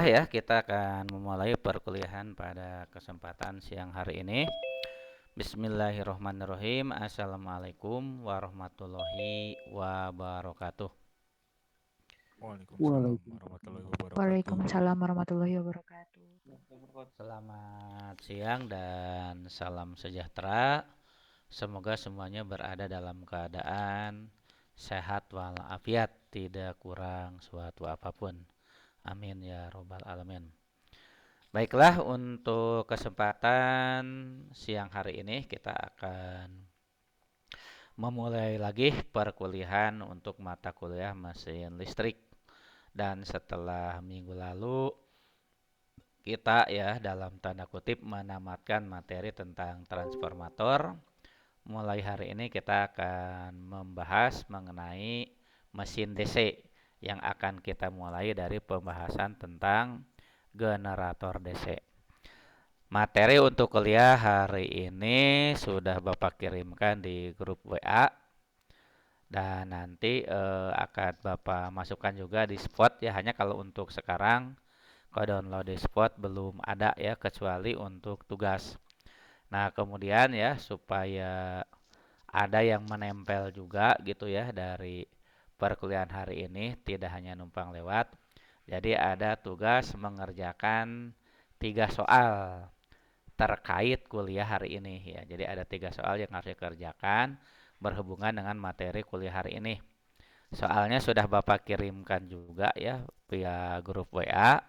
Ya, kita akan memulai perkuliahan pada kesempatan siang hari ini. Bismillahirrahmanirrahim. Assalamualaikum warahmatullahi wabarakatuh. Waalaikumsalam Waalaikumsalam. warahmatullahi wabarakatuh. Waalaikumsalam warahmatullahi wabarakatuh. Selamat siang dan salam sejahtera. Semoga semuanya berada dalam keadaan sehat walafiat, tidak kurang suatu apapun. Amin ya robbal alamin. Baiklah, untuk kesempatan siang hari ini kita akan memulai lagi perkuliahan untuk mata kuliah mesin listrik. Dan setelah minggu lalu kita ya dalam tanda kutip menamatkan materi tentang transformator. Mulai hari ini kita akan membahas mengenai mesin DC yang akan kita mulai dari pembahasan tentang generator DC. Materi untuk kuliah hari ini sudah Bapak kirimkan di grup WA dan nanti akan Bapak masukkan juga di spot ya. Hanya kalau untuk sekarang kalau download di spot belum ada ya, kecuali untuk tugas. Nah, kemudian ya supaya ada yang menempel juga gitu ya dari perkuliahan hari ini, tidak hanya numpang lewat. Jadi ada tugas mengerjakan 3 soal terkait kuliah hari ini ya. Jadi ada 3 soal yang harus dikerjakan berhubungan dengan materi kuliah hari ini. Soalnya sudah Bapak kirimkan juga ya via grup WA.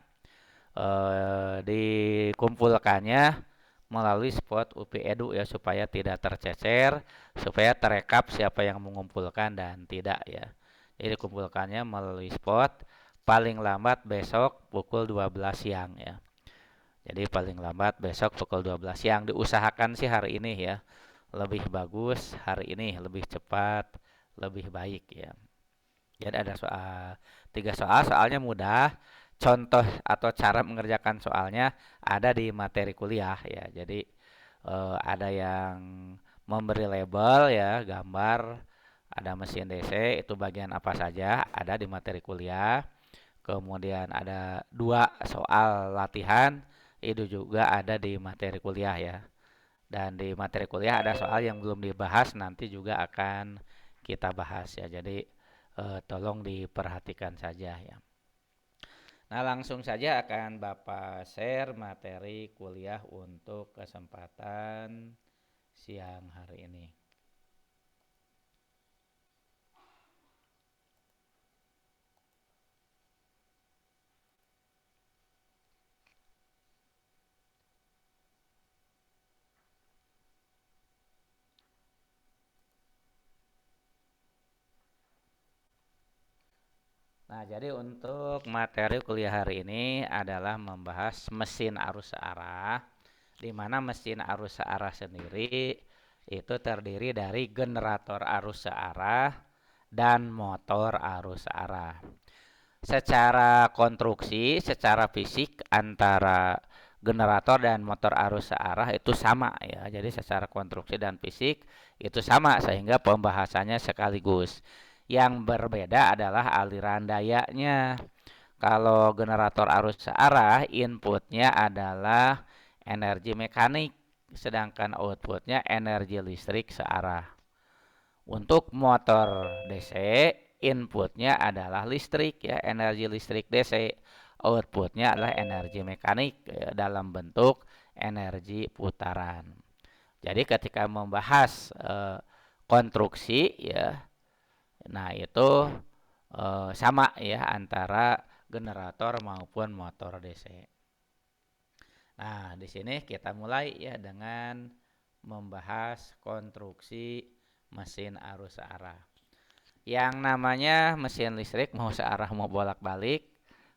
Dikumpulkannya melalui spot UPI Edu ya supaya tidak tercecer, supaya terekap siapa yang mengumpulkan dan tidak ya. Jadi dikumpulkannya melalui spot paling lambat besok pukul 12 siang ya. Jadi paling lambat besok pukul 12 siang, diusahakan sih hari ini ya. Lebih bagus hari ini, lebih cepat, lebih baik ya. Jadi ada 3 soal, soalnya mudah. Contoh atau cara mengerjakan soalnya ada di materi kuliah ya. Jadi ada yang memberi label ya, gambar, ada mesin DC, itu bagian apa saja, ada di materi kuliah. Kemudian ada 2 soal latihan, itu juga ada di materi kuliah ya. Dan di materi kuliah ada soal yang belum dibahas, nanti juga akan kita bahas ya. Jadi tolong diperhatikan saja ya. Nah, langsung saja akan Bapak share materi kuliah untuk kesempatan siang hari ini. Nah, jadi untuk materi kuliah hari ini adalah membahas mesin arus searah, di mana mesin arus searah sendiri itu terdiri dari generator arus searah dan motor arus searah. Secara konstruksi, secara fisik antara generator dan motor arus searah itu sama ya. Jadi secara konstruksi dan fisik itu sama sehingga pembahasannya sekaligus. Yang berbeda adalah aliran dayanya. Kalau generator arus searah inputnya adalah energi mekanik, sedangkan outputnya energi listrik searah. Untuk motor DC, inputnya adalah listrik ya, energi listrik DC. Outputnya adalah energi mekanik ya, dalam bentuk energi putaran. Jadi ketika membahas konstruksi ya, nah itu sama ya antara generator maupun motor DC. Nah, di sini kita mulai ya dengan membahas konstruksi mesin arus searah. Yang namanya mesin listrik mau searah mau bolak-balik,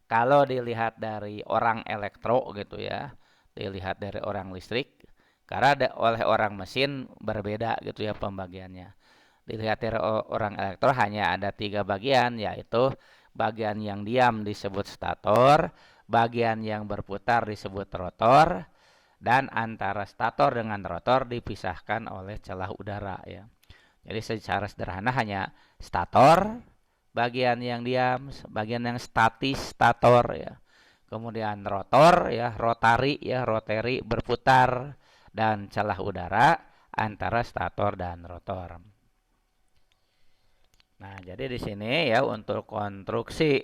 kalau dilihat dari orang elektro gitu ya, dilihat dari orang listrik, karena oleh orang mesin berbeda gitu ya pembagiannya. Dilihat dari orang elektro hanya ada 3 bagian, yaitu bagian yang diam disebut stator, bagian yang berputar disebut rotor, dan antara stator dengan rotor dipisahkan oleh celah udara ya. Jadi secara sederhana hanya stator, bagian yang diam, bagian yang statis stator ya. kemudian rotor ya, rotary berputar, dan celah udara antara stator dan rotor. Nah, jadi di sini ya untuk konstruksi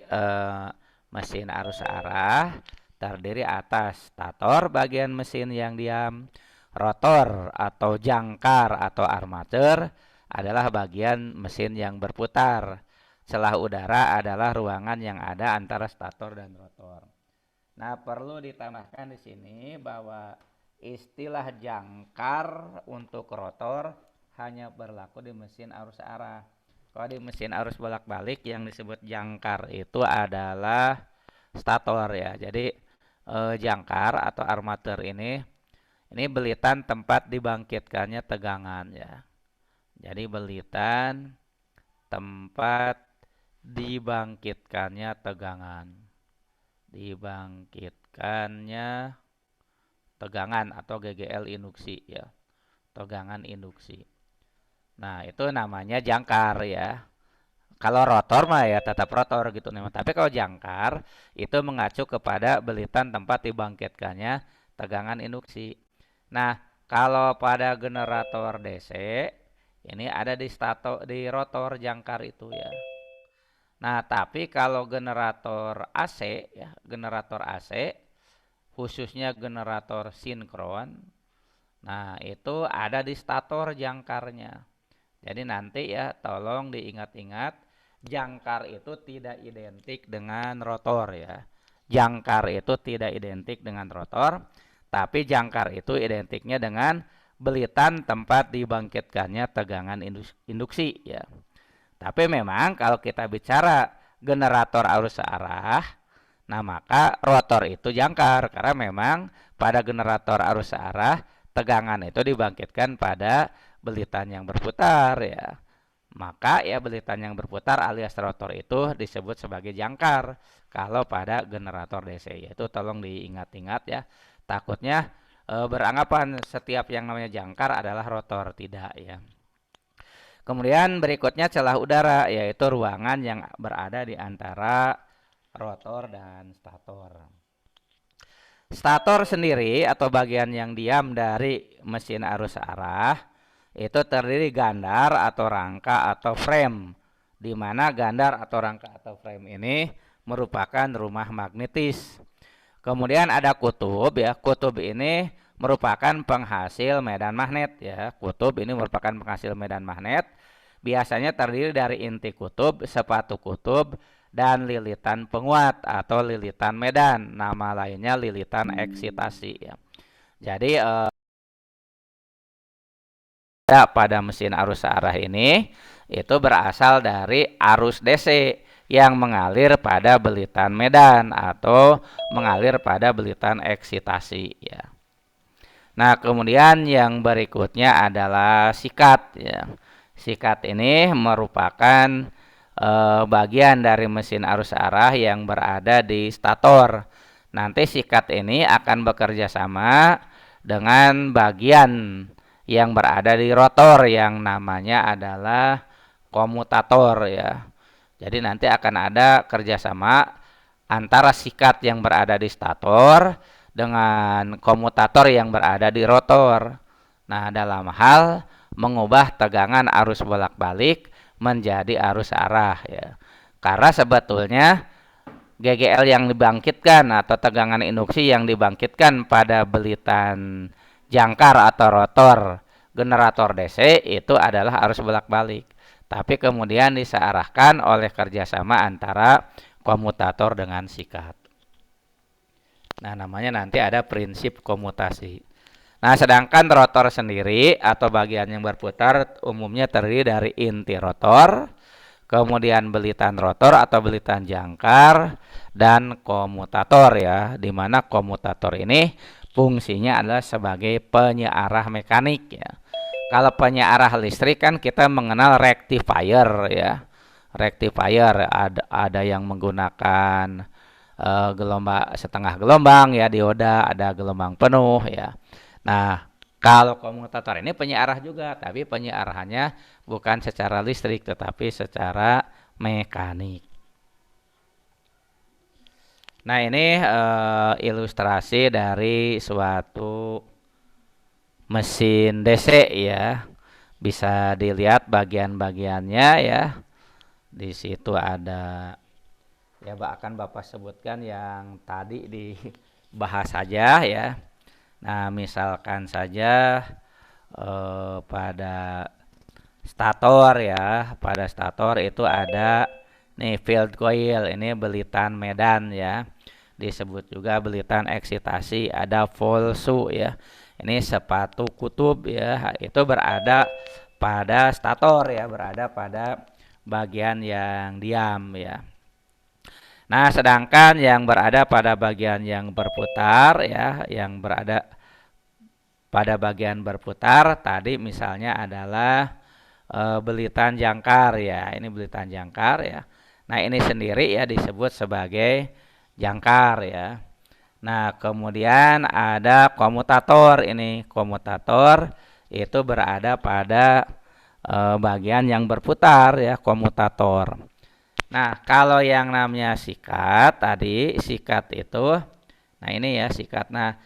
mesin arus arah terdiri atas stator bagian mesin yang diam, rotor atau jangkar atau armatur adalah bagian mesin yang berputar. Celah udara adalah ruangan yang ada antara stator dan rotor. Nah, perlu ditambahkan di sini bahwa istilah jangkar untuk rotor hanya berlaku di mesin arus arah. Kalau di mesin arus bolak-balik yang disebut jangkar itu adalah stator ya. Jadi jangkar atau armatur ini belitan tempat dibangkitkannya tegangan ya. Jadi belitan tempat dibangkitkannya tegangan. Dibangkitkannya tegangan atau GGL induksi ya. Tegangan induksi. Nah, itu namanya jangkar ya. Kalau rotor mah ya tetap rotor gitu nih. Tapi kalau jangkar itu mengacu kepada belitan tempat dibangkitkannya tegangan induksi. Nah, kalau pada generator DC ini ada di rotor jangkar itu ya. Nah, tapi kalau generator AC ya, generator AC khususnya generator sinkron, nah itu ada di stator jangkarnya. Jadi nanti ya tolong diingat-ingat, jangkar itu tidak identik dengan rotor ya. Jangkar itu tidak identik dengan rotor, tapi jangkar itu identiknya dengan belitan tempat dibangkitkannya tegangan induksi ya. Tapi memang kalau kita bicara generator arus searah, nah maka rotor itu jangkar karena memang pada generator arus searah tegangan itu dibangkitkan pada belitan yang berputar ya. Maka ya belitan yang berputar alias rotor itu disebut sebagai jangkar kalau pada generator DC. Itu tolong diingat-ingat ya. Takutnya beranggapan setiap yang namanya jangkar adalah rotor, tidak ya. Kemudian berikutnya celah udara, yaitu ruangan yang berada di antara rotor dan stator. Stator sendiri atau bagian yang diam dari mesin arus arah itu terdiri gandar atau rangka atau frame, di mana gandar atau rangka atau frame ini merupakan rumah magnetis. Kemudian ada kutub ya, kutub ini merupakan penghasil medan magnet ya. Kutub ini merupakan penghasil medan magnet. Biasanya terdiri dari inti kutub, sepatu kutub, dan lilitan penguat atau lilitan medan. Nama lainnya lilitan eksitasi ya. Jadi pada mesin arus arah ini itu berasal dari arus DC yang mengalir pada belitan medan atau mengalir pada belitan eksitasi ya. Nah, kemudian yang berikutnya adalah sikat ya. Sikat ini merupakan bagian dari mesin arus arah yang berada di stator. Nanti sikat ini akan bekerja sama dengan bagian yang berada di rotor yang namanya adalah komutator ya. Jadi nanti akan ada kerjasama antara sikat yang berada di stator dengan komutator yang berada di rotor. Nah, dalam hal mengubah tegangan arus bolak-balik menjadi arus arah ya. Karena sebetulnya GGL yang dibangkitkan atau tegangan induksi yang dibangkitkan pada belitan jangkar atau rotor generator DC itu adalah arus bolak-balik. Tapi kemudian disearahkan oleh kerjasama antara komutator dengan sikat. Nah, namanya nanti ada prinsip komutasi. Nah, sedangkan rotor sendiri atau bagian yang berputar umumnya terdiri dari inti rotor, kemudian belitan rotor atau belitan jangkar, dan komutator ya, di mana komutator ini fungsinya adalah sebagai penyearah mekanik ya. Kalau penyearah listrik kan kita mengenal rectifier ya. Rectifier ada yang menggunakan gelombang setengah gelombang ya, dioda, ada gelombang penuh ya. Nah, kalau komutator ini penyearah juga, tapi penyearahannya bukan secara listrik tetapi secara mekanik. Nah, ini ilustrasi dari suatu mesin DC ya. Bisa dilihat bagian-bagiannya ya. Di situ ada ya akan Bapak sebutkan yang tadi dibahas saja ya. Nah, misalkan saja pada stator ya, pada stator itu ada nih field coil, ini belitan medan ya. Disebut juga belitan eksitasi, ada volsu ya. Ini sepatu kutub ya, itu berada pada stator ya, berada pada bagian yang diam ya. Nah, sedangkan yang berada pada bagian yang berputar ya, yang berada pada bagian berputar tadi misalnya adalah belitan jangkar ya. Ini belitan jangkar ya. Nah, ini sendiri ya disebut sebagai jangkar ya. Nah, kemudian ada komutator. Ini komutator itu berada pada bagian yang berputar ya, komutator. Nah, kalau yang namanya sikat tadi, sikat itu, nah ini ya sikat. Nah,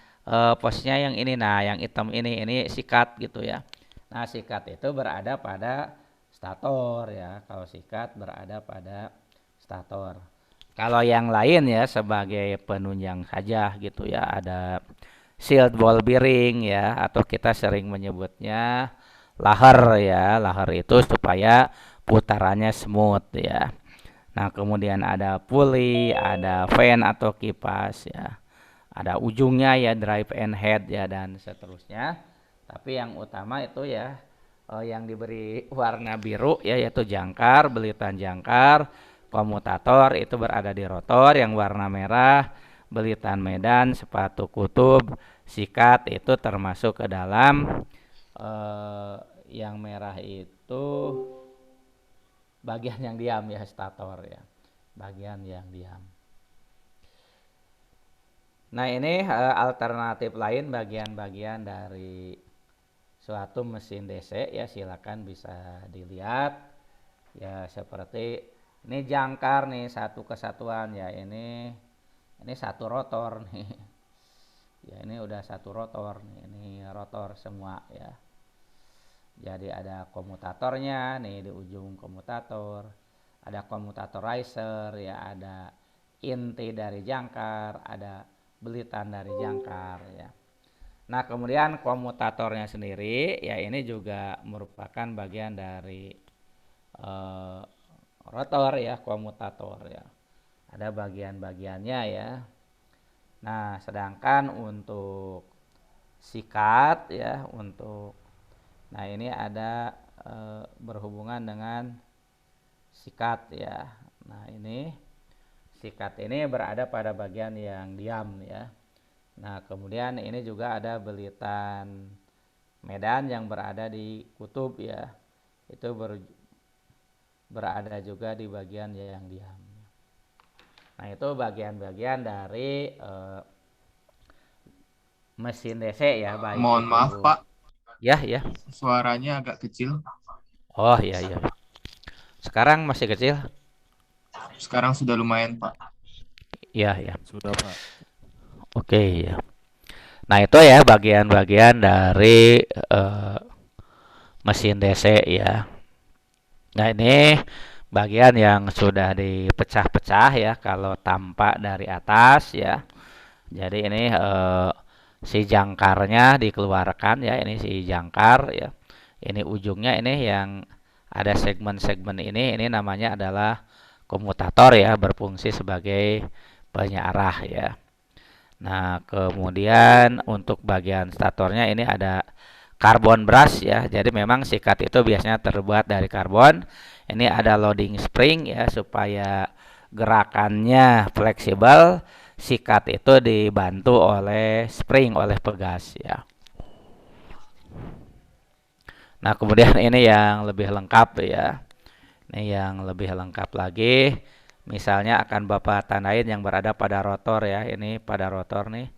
posisinya yang ini, nah yang hitam ini sikat gitu ya. Nah, sikat itu berada pada stator ya. Kalau sikat berada pada stator. Kalau yang lain ya sebagai penunjang saja gitu ya. Ada shield ball bearing ya, atau kita sering menyebutnya laher ya. Laher itu supaya putarannya smooth ya. Nah, kemudian ada pulley, ada fan atau kipas ya. Ada ujungnya ya drive and head ya dan seterusnya. Tapi yang utama itu ya yang diberi warna biru ya yaitu jangkar, belitan jangkar, komutator itu berada di rotor, yang warna merah belitan medan, sepatu kutub, sikat itu termasuk ke dalam eh, yang merah itu bagian yang diam ya, stator ya, bagian yang diam. Nah, ini alternatif lain bagian-bagian dari suatu mesin DC ya, silakan bisa dilihat ya, seperti ini jangkar nih, satu kesatuan ya, ini satu rotor nih. Ya, ini udah satu rotor nih, ini rotor semua ya. Jadi ada komutatornya nih di ujung komutator, ada komutator riser ya, ada inti dari jangkar, ada belitan dari jangkar ya. Nah, kemudian komutatornya sendiri ya ini juga merupakan bagian dari eh, rotor ya, komutator ya. Ada bagian-bagiannya ya. Nah, sedangkan untuk sikat ya, untuk nah ini ada berhubungan dengan sikat ya. Nah, ini sikat ini berada pada bagian yang diam ya. Nah, kemudian ini juga ada belitan medan yang berada di kutub ya. Itu berada juga di bagian yang diam. Nah, itu bagian-bagian dari mesin DC ya, baik Mohon itu maaf, Pak. ya ya. Suaranya agak kecil. Oh iya iya. Sekarang masih kecil? Sekarang sudah lumayan, Pak. Iya ya. Sudah, Pak. Oke ya. Nah, itu ya bagian-bagian dari mesin DC ya. Nah, ini bagian yang sudah dipecah-pecah ya kalau tampak dari atas ya. Jadi ini si jangkarnya dikeluarkan ya, ini si jangkar ya. Ini ujungnya ini yang ada segmen-segmen ini namanya adalah komutator ya, berfungsi sebagai penyarah ya. Nah, kemudian untuk bagian statornya ini ada karbon brush ya. Jadi memang sikat itu biasanya terbuat dari karbon. Ini ada loading spring ya supaya gerakannya fleksibel. Sikat itu dibantu oleh spring, oleh pegas ya. Nah, kemudian ini yang lebih lengkap ya. Ini yang lebih lengkap lagi. Misalnya akan Bapak tandain yang berada pada rotor ya. Ini pada rotor nih.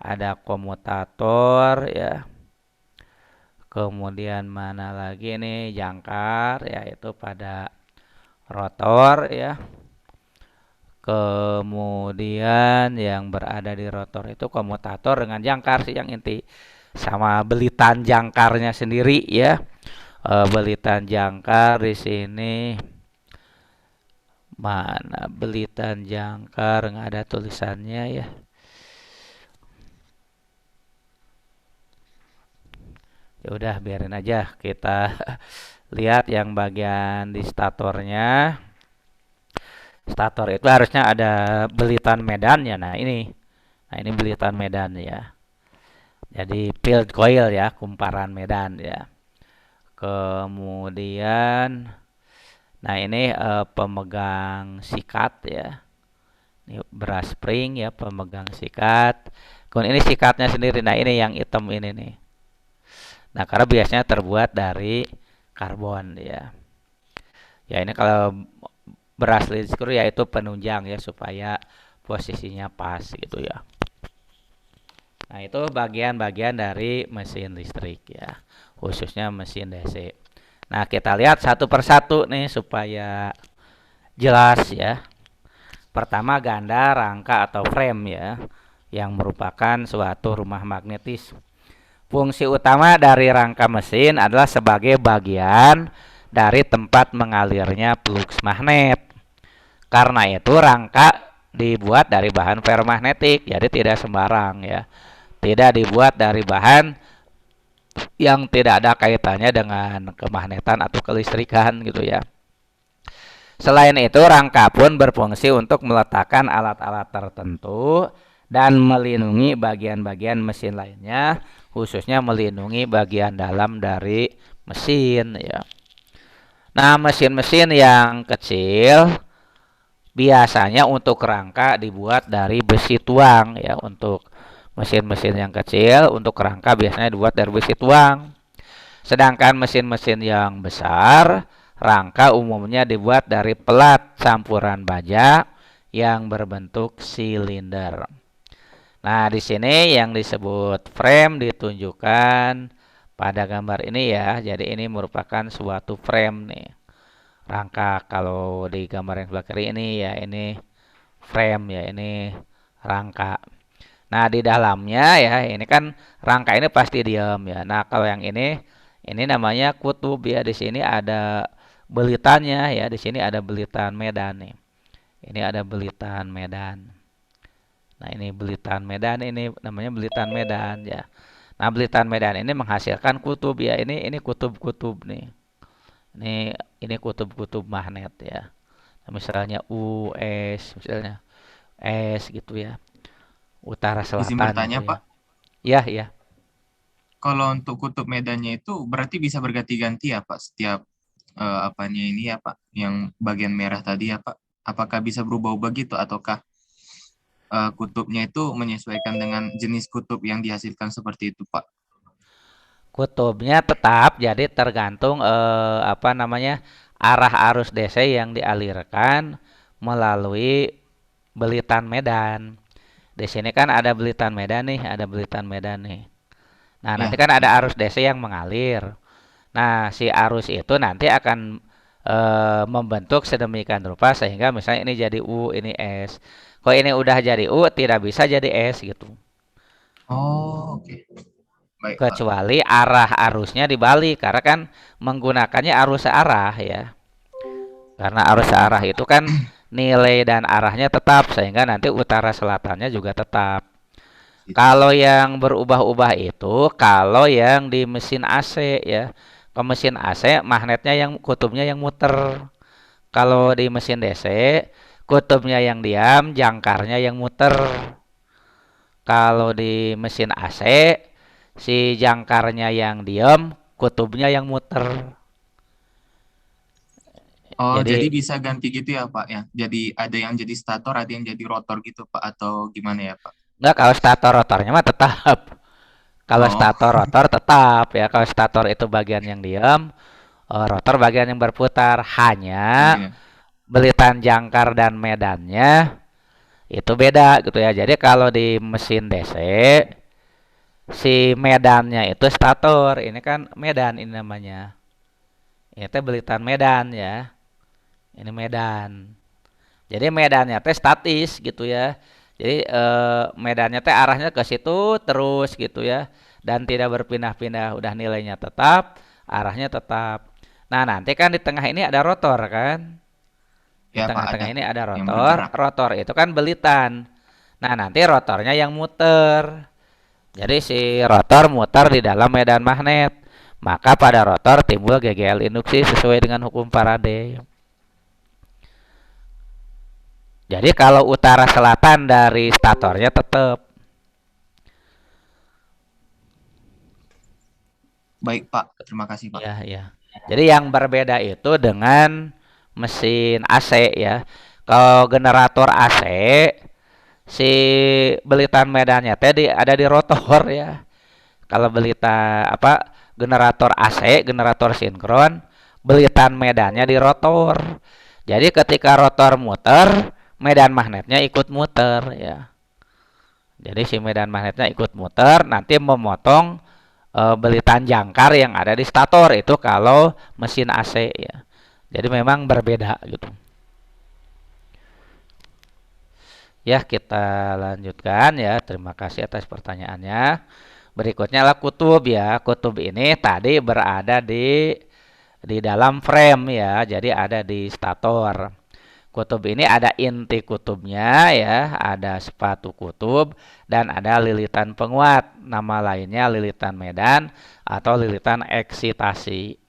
Ada komutator ya. Kemudian mana lagi nih, jangkar ya, itu pada rotor ya. Kemudian yang berada di rotor itu komutator dengan jangkar sih yang inti. Sama belitan jangkarnya sendiri ya. Belitan jangkar di sini mana belitan jangkar nggak ada tulisannya ya. Ya udah biarin aja kita lihat yang bagian di statornya. Stator itu harusnya ada belitan medannya. Nah ini belitan medan ya. Jadi field coil ya, kumparan medan ya. Kemudian, nah ini pemegang sikat ya. Ini brass spring ya, pemegang sikat. Kemudian ini sikatnya sendiri. Nah ini yang hitam ini nih. Nah karena biasanya terbuat dari karbon ya. Ya ini kalau brass lead screw ya itu penunjang ya supaya posisinya pas gitu ya. Nah itu bagian-bagian dari mesin listrik ya, khususnya mesin DC. Nah kita lihat satu persatu nih supaya jelas ya. Pertama ganda, rangka atau frame ya, yang merupakan suatu rumah magnetis. Fungsi utama dari rangka mesin adalah sebagai bagian dari tempat mengalirnya fluks magnet. Karena itu rangka dibuat dari bahan ferromagnetik, jadi tidak sembarang ya. Tidak dibuat dari bahan yang tidak ada kaitannya dengan kemagnetan atau kelistrikan gitu ya. Selain itu, rangka pun berfungsi untuk meletakkan alat-alat tertentu dan melindungi bagian-bagian mesin lainnya, khususnya melindungi bagian dalam dari mesin ya. Nah, mesin-mesin yang kecil biasanya untuk rangka dibuat dari besi tuang ya. Untuk mesin-mesin yang kecil untuk rangka biasanya dibuat dari besi tuang. Sedangkan mesin-mesin yang besar rangka umumnya dibuat dari pelat campuran baja yang berbentuk silinder. Nah, di sini yang disebut frame ditunjukkan pada gambar ini ya. Jadi ini merupakan suatu frame nih. Rangka kalau di gambar yang sebelah kiri ini ya ini frame ya, ini rangka. Nah, di dalamnya ya ini kan rangka ini pasti diam ya. Nah, kalau yang ini namanya kutub ya. Di sini ada belitannya ya. Di sini ada belitan medan nih. Ini ada belitan medan. Nah, ini belitan medan, ini namanya belitan medan ya. Nah, belitan medan ini menghasilkan kutub ya. Ini kutub-kutub nih. Ini kutub-kutub magnet ya. Nah, misalnya U, S, misalnya S gitu ya. Utara Izin selatan bertanya, gitu ya. Pak. Ya, ya. Kalau untuk kutub medannya itu berarti bisa berganti-ganti ya, Pak, setiap apanya ini ya, Pak, yang bagian merah tadi ya, Pak. Apakah bisa berubah-ubah gitu ataukah kutubnya itu menyesuaikan dengan jenis kutub yang dihasilkan seperti itu, Pak? Kutubnya tetap jadi tergantung apa namanya arah arus DC yang dialirkan melalui belitan medan. Di sini kan ada belitan medan nih, ada belitan medan nih. Nah, nanti Ya, kan ada betul. arus DC yang mengalir. Nah, si arus itu nanti akan membentuk sedemikian rupa sehingga misalnya ini jadi U, ini S. Kalau ini udah jadi U, tidak bisa jadi S gitu. Oh, oke. Baik, Pak. Kecuali arah arusnya dibalik karena kan menggunakannya arus searah ya. Karena arus Iya, searah Pak. itu kan nilai dan arahnya tetap sehingga nanti utara selatannya juga tetap. Itu. Kalau yang berubah-ubah itu kalau yang di mesin AC ya. Ke mesin AC magnetnya yang kutubnya yang muter. Kalau di mesin DC kutubnya yang diam, jangkarnya yang muter. Kalau di mesin AC si jangkarnya yang diam, kutubnya yang muter. Oh, jadi Jadi bisa ganti gitu ya, Pak ya. Jadi ada yang jadi stator, ada yang jadi rotor gitu, Pak, atau gimana ya, Pak? enggak, kalau stator rotornya mah tetap. Kalau Oh, stator rotor tetap ya. Kalau stator itu bagian yang diam, rotor bagian yang berputar. oh Hanya iya. belitan jangkar dan medannya itu beda gitu ya. Jadi kalau di mesin DC si medannya itu stator. Ini kan medan ini namanya. Ini teh belitan medan ya. Ini medan. Jadi medannya teh statis gitu ya. Jadi medannya teh arahnya ke situ terus gitu ya. Dan tidak berpindah-pindah, udah nilainya tetap, arahnya tetap. Nah, nanti kan di tengah ini ada rotor kan. Di Ya Pak, ada tengah-tengah ini ada yang rotor. bergerak. Rotor itu kan belitan. Nah, nanti rotornya yang muter. Jadi si rotor muter di dalam medan magnet. Maka pada rotor timbul GGL induksi sesuai dengan hukum Faraday. Jadi kalau utara selatan dari statornya tetap. Baik Pak, terima kasih Pak. Ya, ya. Jadi yang berbeda itu dengan mesin AC ya. Kalau generator AC si belitan medannya tadi ada di rotor ya. Kalau belita apa generator AC, generator sinkron, belitan medannya di rotor. Jadi ketika rotor muter, medan magnetnya ikut muter ya. Jadi si medan magnetnya ikut muter, nanti memotong belitan jangkar yang ada di stator itu kalau mesin AC ya. Jadi memang berbeda gitu. Ya, kita lanjutkan ya. Terima kasih atas pertanyaannya. Berikutnya adalah kutub ya. Kutub ini tadi berada di dalam frame ya. Jadi ada di stator. Kutub ini ada inti kutubnya ya, ada sepatu kutub dan ada lilitan penguat. Nama lainnya lilitan medan atau lilitan eksitasi.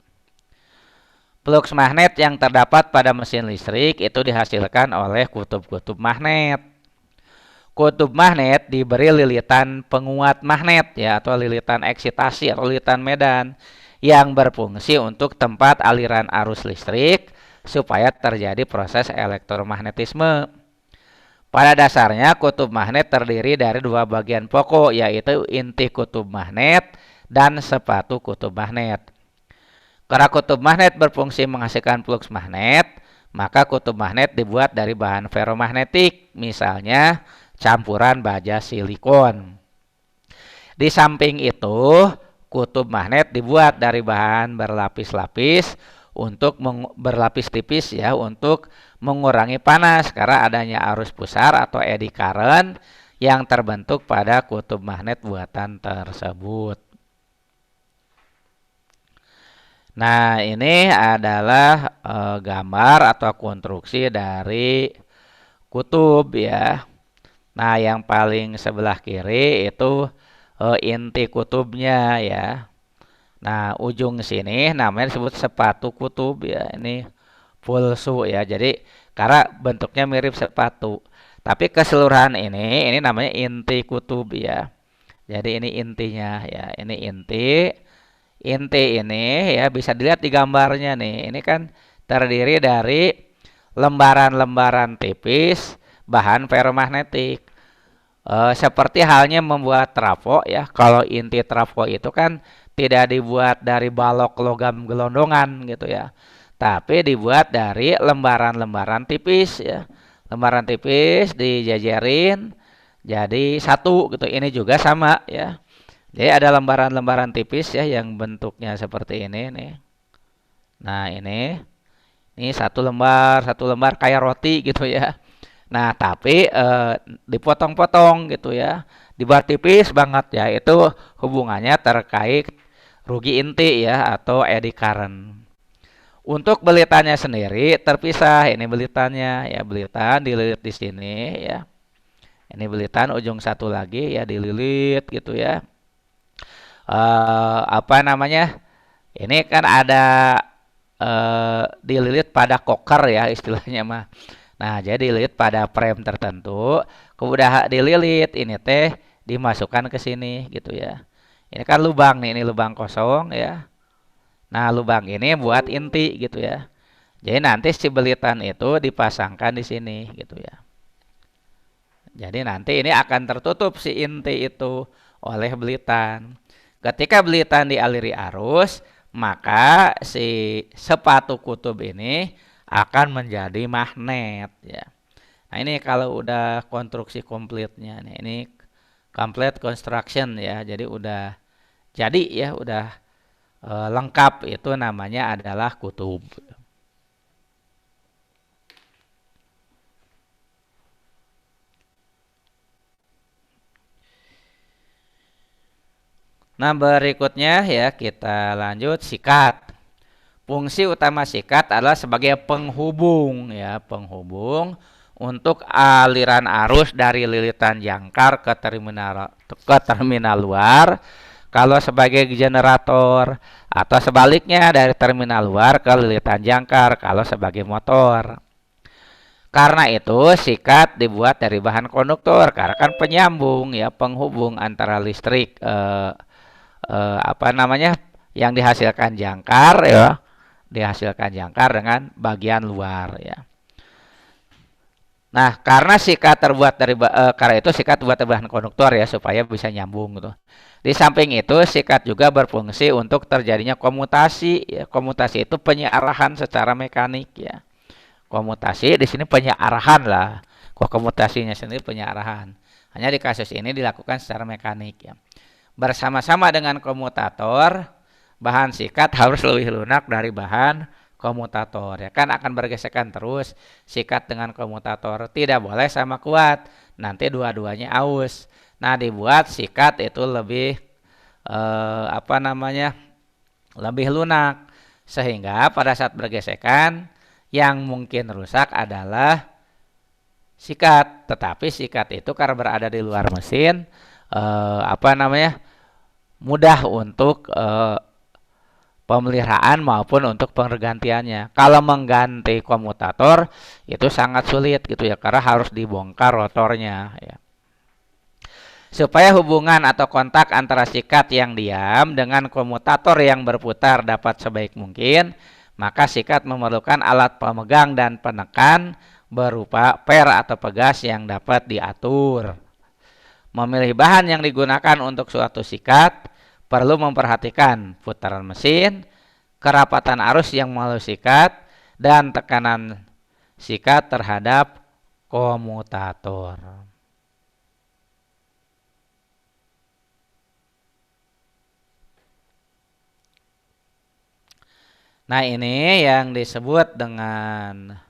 Flux magnet yang terdapat pada mesin listrik itu dihasilkan oleh kutub-kutub magnet. Kutub magnet diberi lilitan penguat magnet ya atau lilitan eksitasi atau lilitan medan yang berfungsi untuk tempat aliran arus listrik supaya terjadi proses elektromagnetisme. Pada dasarnya kutub magnet terdiri dari dua bagian pokok yaitu inti kutub magnet dan sepatu kutub magnet. Karena kutub magnet berfungsi menghasilkan flux magnet, maka kutub magnet dibuat dari bahan ferromagnetik, misalnya campuran baja silikon. Di samping itu, kutub magnet dibuat dari bahan berlapis-lapis untuk berlapis tipis ya untuk mengurangi panas karena adanya arus pusar atau eddy current yang terbentuk pada kutub magnet buatan tersebut. Nah, ini adalah gambar atau konstruksi dari kutub ya. Nah, yang paling sebelah kiri itu inti kutubnya ya. Nah, ujung sini namanya disebut sepatu kutub ya. Ini pulsu ya. Jadi karena bentuknya mirip sepatu. Tapi keseluruhan ini namanya inti kutub ya. Jadi ini intinya ya. Ini inti. Inti ini ya bisa dilihat di gambarnya nih. Ini kan terdiri dari lembaran-lembaran tipis bahan ferromagnetik. Seperti halnya membuat trafo ya. Kalau inti trafo itu kan tidak dibuat dari balok logam gelondongan gitu ya. Tapi dibuat dari lembaran-lembaran tipis ya. Lembaran tipis dijajarin jadi satu gitu. Ini juga sama ya. Jadi ada lembaran-lembaran tipis ya yang bentuknya seperti ini nih. Nah, ini satu lembar kayak roti gitu ya. Nah, tapi dipotong-potong gitu ya. Dibuat tipis banget ya. Itu hubungannya terkait rugi inti ya atau eddy current. Untuk belitannya sendiri terpisah. Ini belitannya ya, belitan dililit di sini ya. Ini belitan ujung satu lagi ya dililit gitu ya. Apa namanya? Ini kan ada dililit pada koker ya istilahnya mah. Nah, jadi dililit pada frame tertentu, kemudian dililit ini teh dimasukkan ke sini gitu ya. Ini kan lubang nih, ini lubang kosong ya. Nah, lubang ini buat inti gitu ya. Jadi nanti si belitan itu dipasangkan di sini gitu ya. Jadi nanti ini akan tertutup si inti itu oleh belitan. Ketika belitan dialiri arus, maka si sepatu kutub ini akan menjadi magnet ya. Nah, ini kalau udah konstruksi komplitnya nih. Ini complete construction ya. Jadi udah jadi ya, udah lengkap itu namanya adalah kutub. Nah, berikutnya ya kita lanjut sikat. Fungsi utama sikat adalah sebagai penghubung ya, penghubung untuk aliran arus dari lilitan jangkar ke terminal luar kalau sebagai generator, atau sebaliknya dari terminal luar ke lilitan jangkar kalau sebagai motor. Karena itu sikat dibuat dari bahan konduktor karena kan penyambung ya, penghubung antara listrik apa namanya yang dihasilkan jangkar dengan bagian luar ya. Nah, karena sikat terbuat dari karena itu sikat terbuat dari bahan konduktor ya supaya bisa nyambung gitu. Di samping itu sikat juga berfungsi untuk terjadinya komutasi ya. Komutasi itu penyearahan secara mekanik ya. Komutasi di sini penyearahan lah. Kok komutasinya sendiri penyearahan. Hanya di kasus ini dilakukan secara mekanik ya. Bersama-sama dengan komutator, bahan sikat harus lebih lunak dari bahan komutator ya, kan akan bergesekan terus. Sikat dengan komutator tidak boleh sama kuat, nanti dua-duanya aus. Nah, dibuat sikat itu lebih apa namanya lebih lunak, sehingga pada saat bergesekan yang mungkin rusak adalah sikat. Tetapi sikat itu karena berada di luar mesin apa namanya mudah untuk pemeliharaan maupun untuk penggantiannya. Kalau mengganti komutator itu sangat sulit gitu ya, karena harus dibongkar rotornya ya. Supaya hubungan atau kontak antara sikat yang diam dengan komutator yang berputar dapat sebaik mungkin, maka sikat memerlukan alat pemegang dan penekan berupa per atau pegas yang dapat diatur. Memilih bahan yang digunakan untuk suatu sikat perlu memperhatikan putaran mesin, kerapatan arus yang melalui sikat, dan tekanan sikat terhadap komutator. Nah, ini yang disebut dengan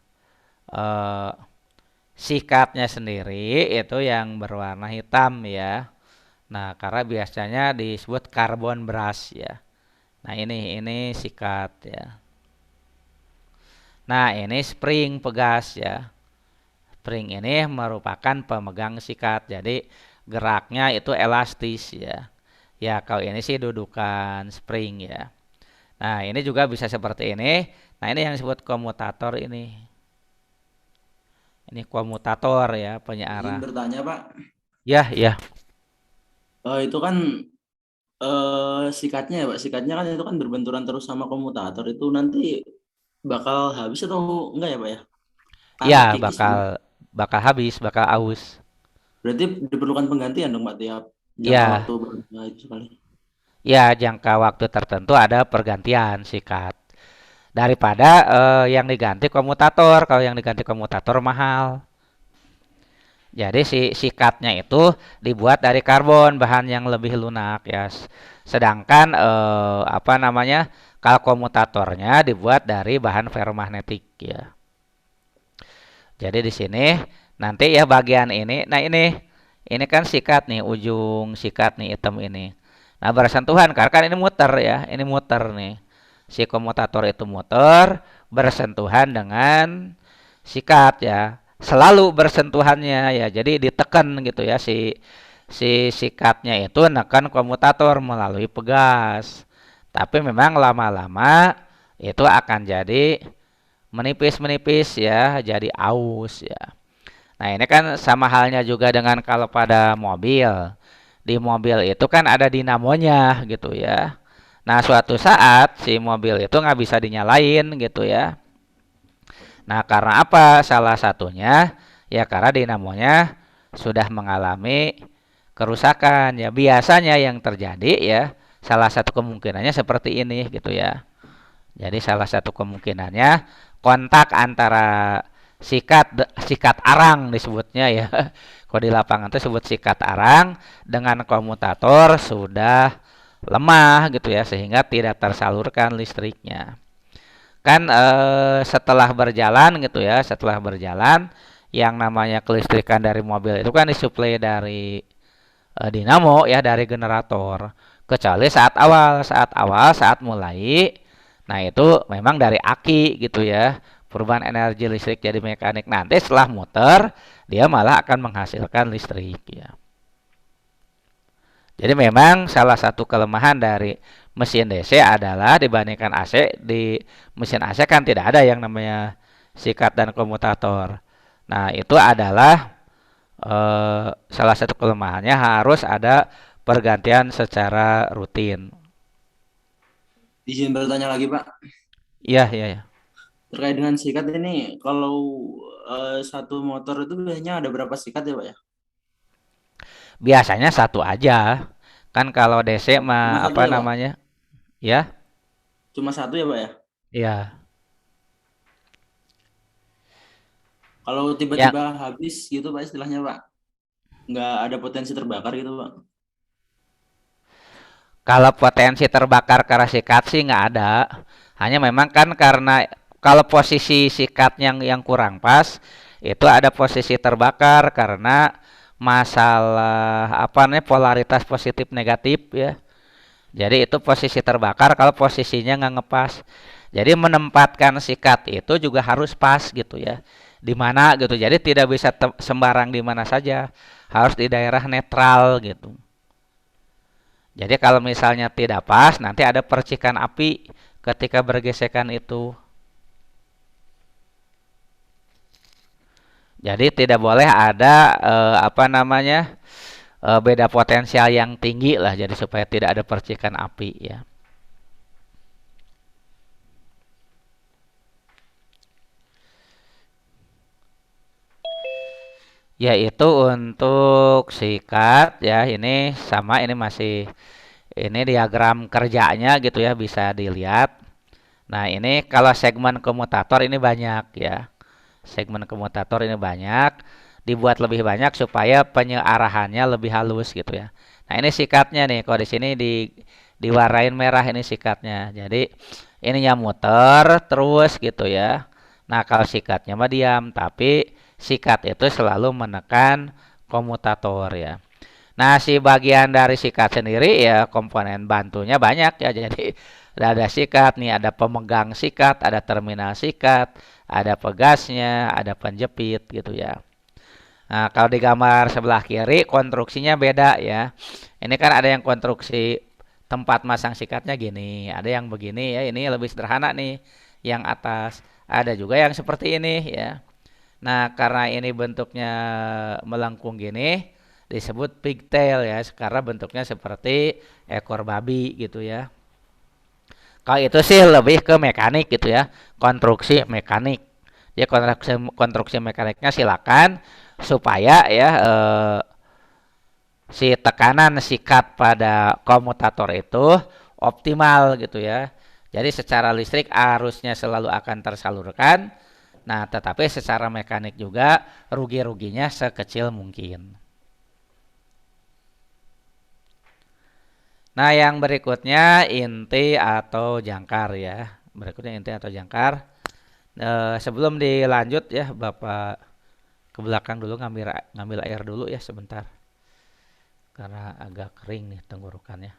sikatnya sendiri itu yang berwarna hitam ya. Nah, karena biasanya disebut karbon brush ya. Nah, ini sikat ya. Nah, ini spring pegas ya. Spring ini merupakan pemegang sikat. Jadi geraknya itu elastis ya. Ya, kalau ini sih dudukan spring ya. Nah, ini juga bisa seperti ini. Nah, ini yang disebut komutator ini. Ini komutator ya, Izin penyearah. bertanya, Pak. Ya, ya. Itu kan sikatnya ya, Pak. Sikatnya kan itu kan berbenturan terus sama komutator. Itu nanti bakal habis atau enggak ya, Pak ya? Ya, Taruh kikis gitu. bakal habis, bakal aus. Berarti diperlukan penggantian dong, Pak, tiap jangka Ya, waktu berapa itu sekali. ya jangka waktu tertentu ada pergantian sikat. Daripada yang diganti komutator, kalau yang diganti komutator mahal. Jadi si sikatnya itu dibuat dari karbon, bahan yang lebih lunak ya. Sedangkan apa namanya? Kalau komutatornya dibuat dari bahan ferromagnetik ya. Jadi di sini nanti ya bagian ini. Nah, ini kan sikat nih, ujung sikat nih hitam ini. Nah, bersentuhan karena kan ini muter ya, ini muter nih. Si komutator itu muter bersentuhan dengan sikat ya. Selalu bersentuhannya ya. Jadi ditekan gitu ya, si sikatnya itu nekan komutator melalui pegas. Tapi memang lama-lama itu akan jadi menipis-menipis ya, jadi aus ya. Nah, ini kan sama halnya juga dengan kalau pada mobil. Di mobil itu kan ada dinamonya gitu ya. Nah, suatu saat si mobil itu nggak bisa dinyalain gitu ya. Nah, karena apa? Salah satunya ya karena dinamonya sudah mengalami kerusakan ya. Biasanya yang terjadi ya salah satu kemungkinannya seperti ini gitu ya. Jadi salah satu kemungkinannya kontak antara sikat arang disebutnya ya. Kalau di lapangan itu sebut sikat arang dengan komutator sudah lemah gitu ya, sehingga tidak tersalurkan listriknya. Kan setelah berjalan gitu ya, setelah berjalan yang namanya kelistrikan dari mobil itu kan disuplai dari dinamo ya, dari generator. Kecuali saat mulai, nah itu memang dari aki gitu ya. Perubahan energi listrik jadi mekanik. Nanti setelah muter, dia malah akan menghasilkan listrik ya. Jadi memang salah satu kelemahan dari mesin DC adalah dibandingkan AC, di mesin AC kan tidak ada yang namanya sikat dan komutator. Nah, itu adalah salah satu kelemahannya, harus ada pergantian secara rutin. Izin bertanya lagi Pak, Iya, iya, iya. terkait dengan sikat ini, kalau satu motor itu biasanya ada berapa sikat ya Pak ya? Biasanya satu aja. Kan kalau DC Cuma mah satu apa ya Pak? namanya? Ya, Cuma satu ya Pak ya? iya. Kalau Ya, tiba-tiba habis gitu Pak istilahnya Pak, nggak ada potensi terbakar gitu Pak? kalau potensi terbakar karena sikat sih nggak ada. Hanya memang kan karena kalau posisi sikat yang kurang pas, itu ada posisi terbakar karena masalah apa namanya, polaritas positif negatif ya. Jadi itu posisi terbakar kalau posisinya nggak ngepas. Jadi menempatkan sikat itu juga harus pas gitu ya. Di mana gitu. Jadi tidak bisa sembarang di mana saja. Harus di daerah netral gitu. Jadi kalau misalnya tidak pas, nanti ada percikan api ketika bergesekan itu. Jadi tidak boleh ada apa namanya, beda potensial yang tinggi lah. Jadi supaya tidak ada percikan api ya. Yaitu untuk sikat ya, ini sama, ini masih, ini diagram kerjanya gitu ya, bisa dilihat. Nah, ini kalau segmen komutator ini banyak ya. Segmen komutator ini banyak, dibuat lebih banyak supaya penyearahannya lebih halus gitu ya. Nah, ini sikatnya nih. Kalau di sini diwarnain merah, ini sikatnya. Jadi ininya muter terus gitu ya. Nah, kalau sikatnya mah diam, tapi sikat itu selalu menekan komutator ya. Nah, si bagian dari sikat sendiri ya, komponen bantunya banyak ya. Jadi ada sikat nih, ada pemegang sikat, ada terminal sikat, ada pegasnya, ada penjepit gitu ya. Nah, kalau di gambar sebelah kiri konstruksinya beda ya. Ini kan ada yang konstruksi tempat masang sikatnya gini, ada yang begini ya. Ini lebih sederhana nih, yang atas. Ada juga yang seperti ini ya. Nah, karena ini bentuknya melengkung gini, disebut pigtail ya, karena bentuknya seperti ekor babi gitu ya. Kalau itu sih lebih ke mekanik gitu ya, konstruksi mekanik. Ya, konstruksi mekaniknya silakan supaya ya si tekanan sikat pada komutator itu optimal gitu ya. Jadi secara listrik arusnya selalu akan tersalurkan. Nah, tetapi secara mekanik juga rugi-ruginya sekecil mungkin. Nah, yang berikutnya inti atau jangkar ya. Berikutnya inti atau jangkar. Sebelum dilanjut ya, Bapak ke belakang dulu, ngambil air dulu ya sebentar. Karena agak kering nih tenggorokannya.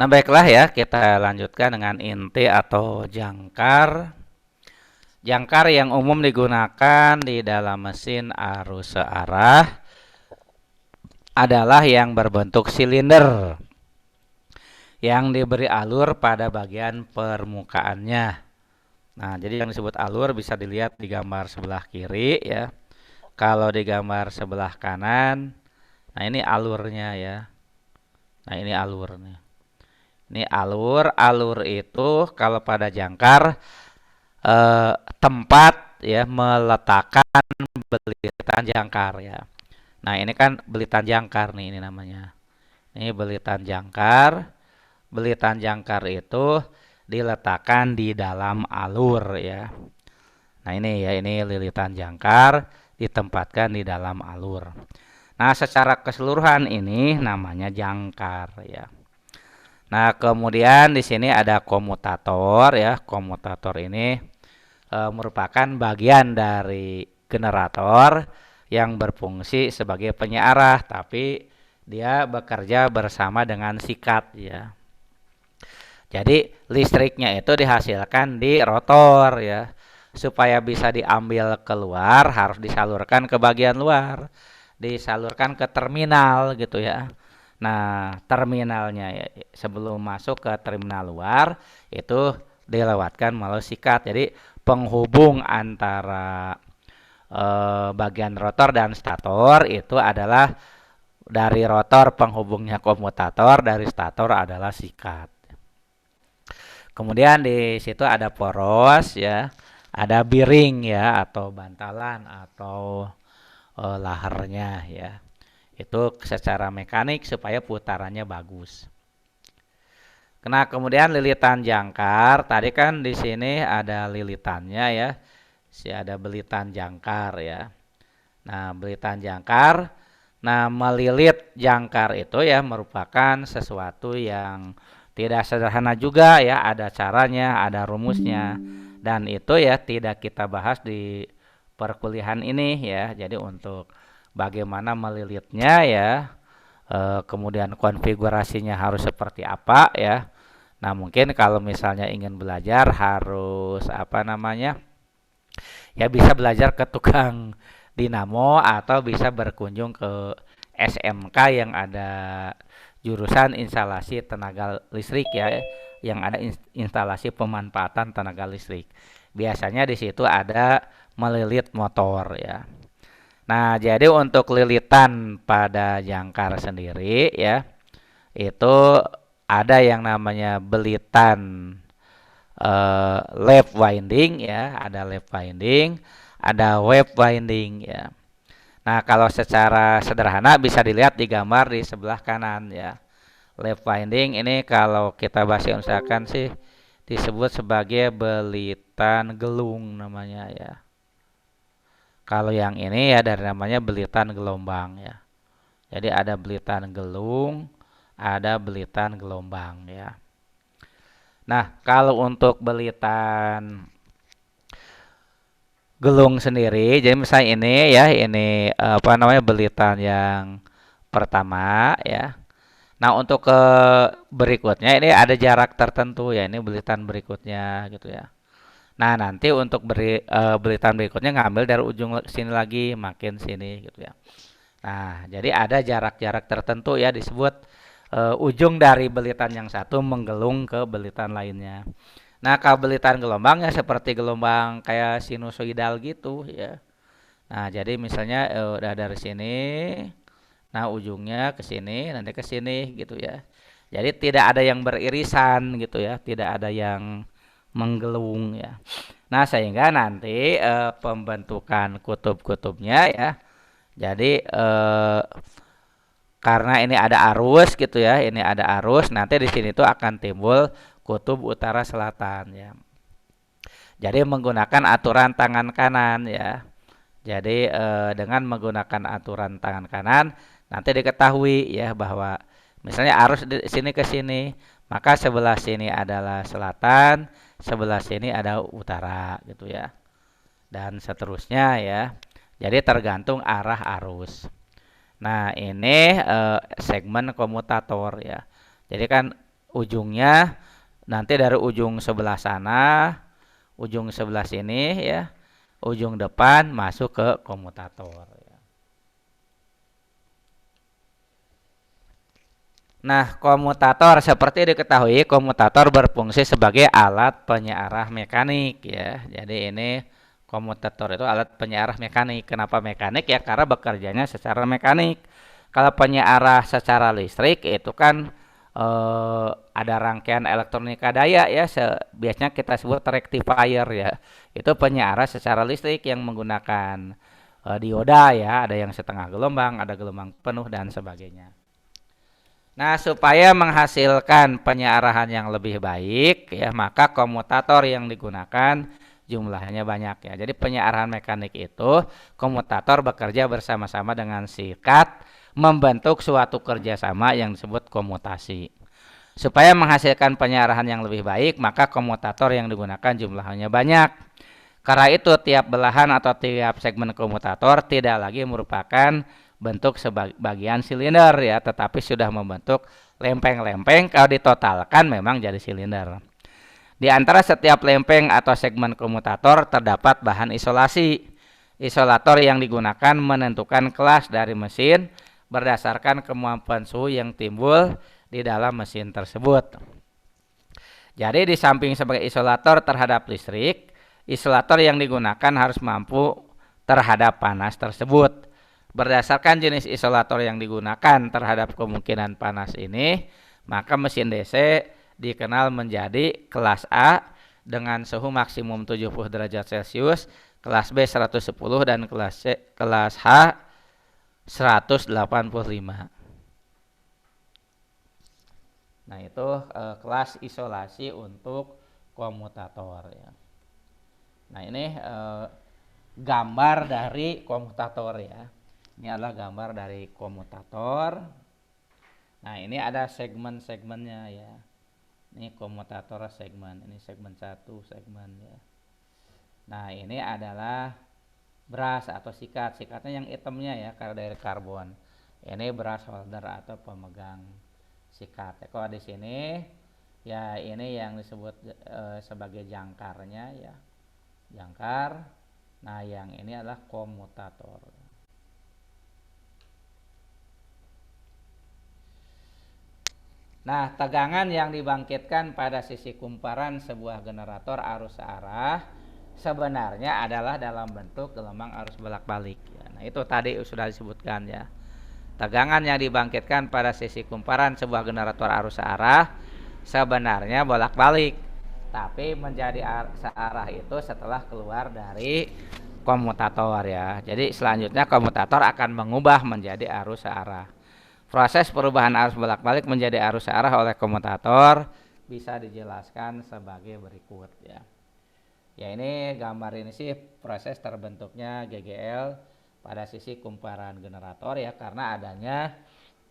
Nah, baiklah ya, kita lanjutkan dengan inti atau jangkar. Jangkar yang umum digunakan di dalam mesin arus searah adalah yang berbentuk silinder yang diberi alur pada bagian permukaannya. Nah, jadi yang disebut alur bisa dilihat di gambar sebelah kiri ya. Kalau di gambar sebelah kanan, nah ini alurnya ya. Nah, ini alurnya. Ini alur itu kalau pada jangkar tempat ya meletakkan belitan jangkar ya. Nah, ini kan belitan jangkar nih ini namanya. Ini belitan jangkar. Belitan jangkar itu diletakkan di dalam alur ya. Nah, ini ya, ini lilitan jangkar ditempatkan di dalam alur. Nah, secara keseluruhan ini namanya jangkar ya. Nah, kemudian di sini ada komutator ya. Komutator ini merupakan bagian dari generator yang berfungsi sebagai penyearah, tapi dia bekerja bersama dengan sikat ya. Jadi listriknya itu dihasilkan di rotor ya. Supaya bisa diambil keluar harus disalurkan ke bagian luar, disalurkan ke terminal gitu ya. Nah, terminalnya ya, sebelum masuk ke terminal luar itu dilewatkan melalui sikat. Jadi penghubung antara bagian rotor dan stator itu adalah dari rotor penghubungnya komutator, dari stator adalah sikat. Kemudian di situ ada poros ya, ada bearing ya atau bantalan atau laharnya ya. Itu secara mekanik supaya putarannya bagus. Nah, kemudian lilitan jangkar, tadi kan di sini ada lilitannya ya. Ada belitan jangkar ya. Nah, belitan jangkar, nah melilit jangkar itu ya merupakan sesuatu yang tidak sederhana juga ya, ada caranya, ada rumusnya. Dan itu ya tidak kita bahas di perkuliahan ini ya. Jadi untuk bagaimana melilitnya ya, kemudian konfigurasinya harus seperti apa ya. Nah, mungkin kalau misalnya ingin belajar harus apa namanya? Ya bisa belajar ke tukang dinamo atau bisa berkunjung ke SMK yang ada jurusan instalasi tenaga listrik ya, yang ada instalasi pemanfaatan tenaga listrik. Biasanya di situ ada melilit motor ya. Nah, jadi untuk lilitan pada jangkar sendiri ya, itu ada yang namanya belitan lap winding ya, ada lap winding, ada wave winding ya. Nah, kalau secara sederhana bisa dilihat di gambar di sebelah kanan ya. Lap winding ini kalau kita bahasa usahakan sih disebut sebagai belitan gelung namanya ya. Kalau yang ini ya dari namanya belitan gelombang ya. Jadi ada belitan gelung, ada belitan gelombang ya. Nah, kalau untuk belitan gelung sendiri, jadi misalnya ini ya, ini apa namanya belitan yang pertama ya. Nah, untuk ke berikutnya ini ada jarak tertentu ya, ini belitan berikutnya gitu ya. Nah, nanti untuk belitan berikutnya ngambil dari ujung sini lagi, makin sini gitu ya. Nah, jadi ada jarak-jarak tertentu ya disebut ujung dari belitan yang satu menggelung ke belitan lainnya. Nah, kalau belitan gelombangnya seperti gelombang kayak sinusoidal gitu ya. Nah, jadi misalnya udah dari sini, nah ujungnya ke sini, nanti ke sini gitu ya. Jadi tidak ada yang beririsan gitu ya, tidak ada yang menggelung ya. Nah, sehingga nanti pembentukan kutub-kutubnya ya. Jadi karena ini ada arus gitu ya, ini ada arus, nanti di sini tuh akan timbul kutub utara selatan ya. Jadi menggunakan aturan tangan kanan ya. Jadi dengan menggunakan aturan tangan kanan nanti diketahui ya bahwa misalnya arus di sini ke sini, maka sebelah sini adalah selatan, sebelah sini ada utara gitu ya. Dan seterusnya ya. Jadi tergantung arah arus. Nah, ini segmen komutator ya. Jadi kan ujungnya nanti dari ujung sebelah sana, ujung sebelah sini ya, ujung depan masuk ke komutator ya. Nah, komutator seperti diketahui, komutator berfungsi sebagai alat penyearah mekanik ya. Jadi ini komutator itu alat penyearah mekanik. Kenapa mekanik ya? Karena bekerjanya secara mekanik. Kalau penyearah secara listrik itu kan ada rangkaian elektronika daya ya. Biasanya kita sebut rectifier ya. Itu penyearah secara listrik yang menggunakan dioda ya. Ada yang setengah gelombang, ada gelombang penuh dan sebagainya. Nah, supaya menghasilkan penyearahan yang lebih baik ya, maka komutator yang digunakan jumlahnya banyak ya. Jadi penyearahan mekanik itu komutator bekerja bersama-sama dengan sikat membentuk suatu kerjasama yang disebut komutasi. Supaya menghasilkan penyearahan yang lebih baik, maka komutator yang digunakan jumlahnya banyak. Karena itu tiap belahan atau tiap segmen komutator tidak lagi merupakan bentuk sebagian silinder ya, tetapi sudah membentuk lempeng-lempeng. Kalau ditotalkan memang jadi silinder. Di antara setiap lempeng atau segmen komutator terdapat bahan isolasi. Isolator yang digunakan menentukan kelas dari mesin berdasarkan kemampuan suhu yang timbul di dalam mesin tersebut. Jadi di samping sebagai isolator terhadap listrik, isolator yang digunakan harus mampu terhadap panas tersebut. Berdasarkan jenis isolator yang digunakan terhadap kemungkinan panas ini, maka mesin DC dikenal menjadi kelas A dengan suhu maksimum 70 derajat Celcius, kelas B 110 dan kelas H 185. Nah, itu kelas isolasi untuk komutator ya. Nah, ini gambar dari komutator ya. Ini adalah gambar dari komutator. Nah, ini ada segmen-segmennya ya. Ini komutator segmen. Ini segmen 1 segmen ya. Nah, ini adalah brush atau sikat. Sikatnya yang hitamnya ya, karena dari karbon. Ini brush holder atau pemegang sikat. Kalau di sini ya ini yang disebut sebagai jangkarnya ya. Jangkar. Nah, yang ini adalah komutator. Nah, tegangan yang dibangkitkan pada sisi kumparan sebuah generator arus searah sebenarnya adalah dalam bentuk gelombang arus bolak-balik. Nah, itu tadi sudah disebutkan ya. Tegangan yang dibangkitkan pada sisi kumparan sebuah generator arus searah sebenarnya bolak-balik, tapi menjadi searah itu setelah keluar dari komutator ya. Jadi selanjutnya komutator akan mengubah menjadi arus searah. Proses perubahan arus bolak-balik menjadi arus searah oleh komutator bisa dijelaskan sebagai berikut ya. Ya, ini gambar ini sih proses terbentuknya GGL pada sisi kumparan generator ya, karena adanya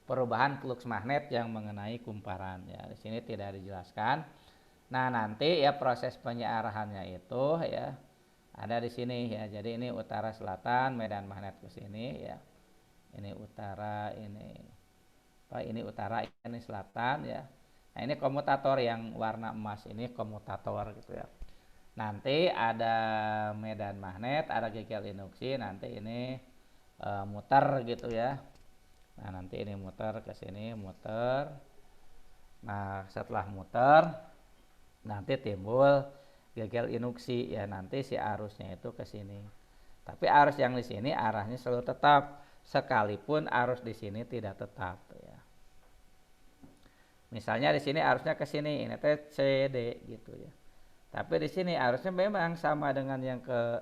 perubahan flux magnet yang mengenai kumparan ya. Di sini tidak dijelaskan. Nah, nanti ya proses penyearahannya itu ya ada di sini ya. Jadi ini utara selatan, medan magnet ke sini ya. Ini utara, ini utara, ini selatan ya. Nah, ini komutator yang warna emas ini komutator gitu ya. Nanti ada medan magnet, ada GGL induksi, nanti ini muter gitu ya. Nah, nanti ini muter ke sini, muter. Nah, setelah muter nanti timbul GGL induksi ya, nanti si arusnya itu ke sini. Tapi arus yang di sini arahnya selalu tetap, sekalipun arus di sini tidak tetap ya. Misalnya di sini arusnya ke sini, ini teh CD gitu ya. Tapi di sini arusnya memang sama dengan yang ke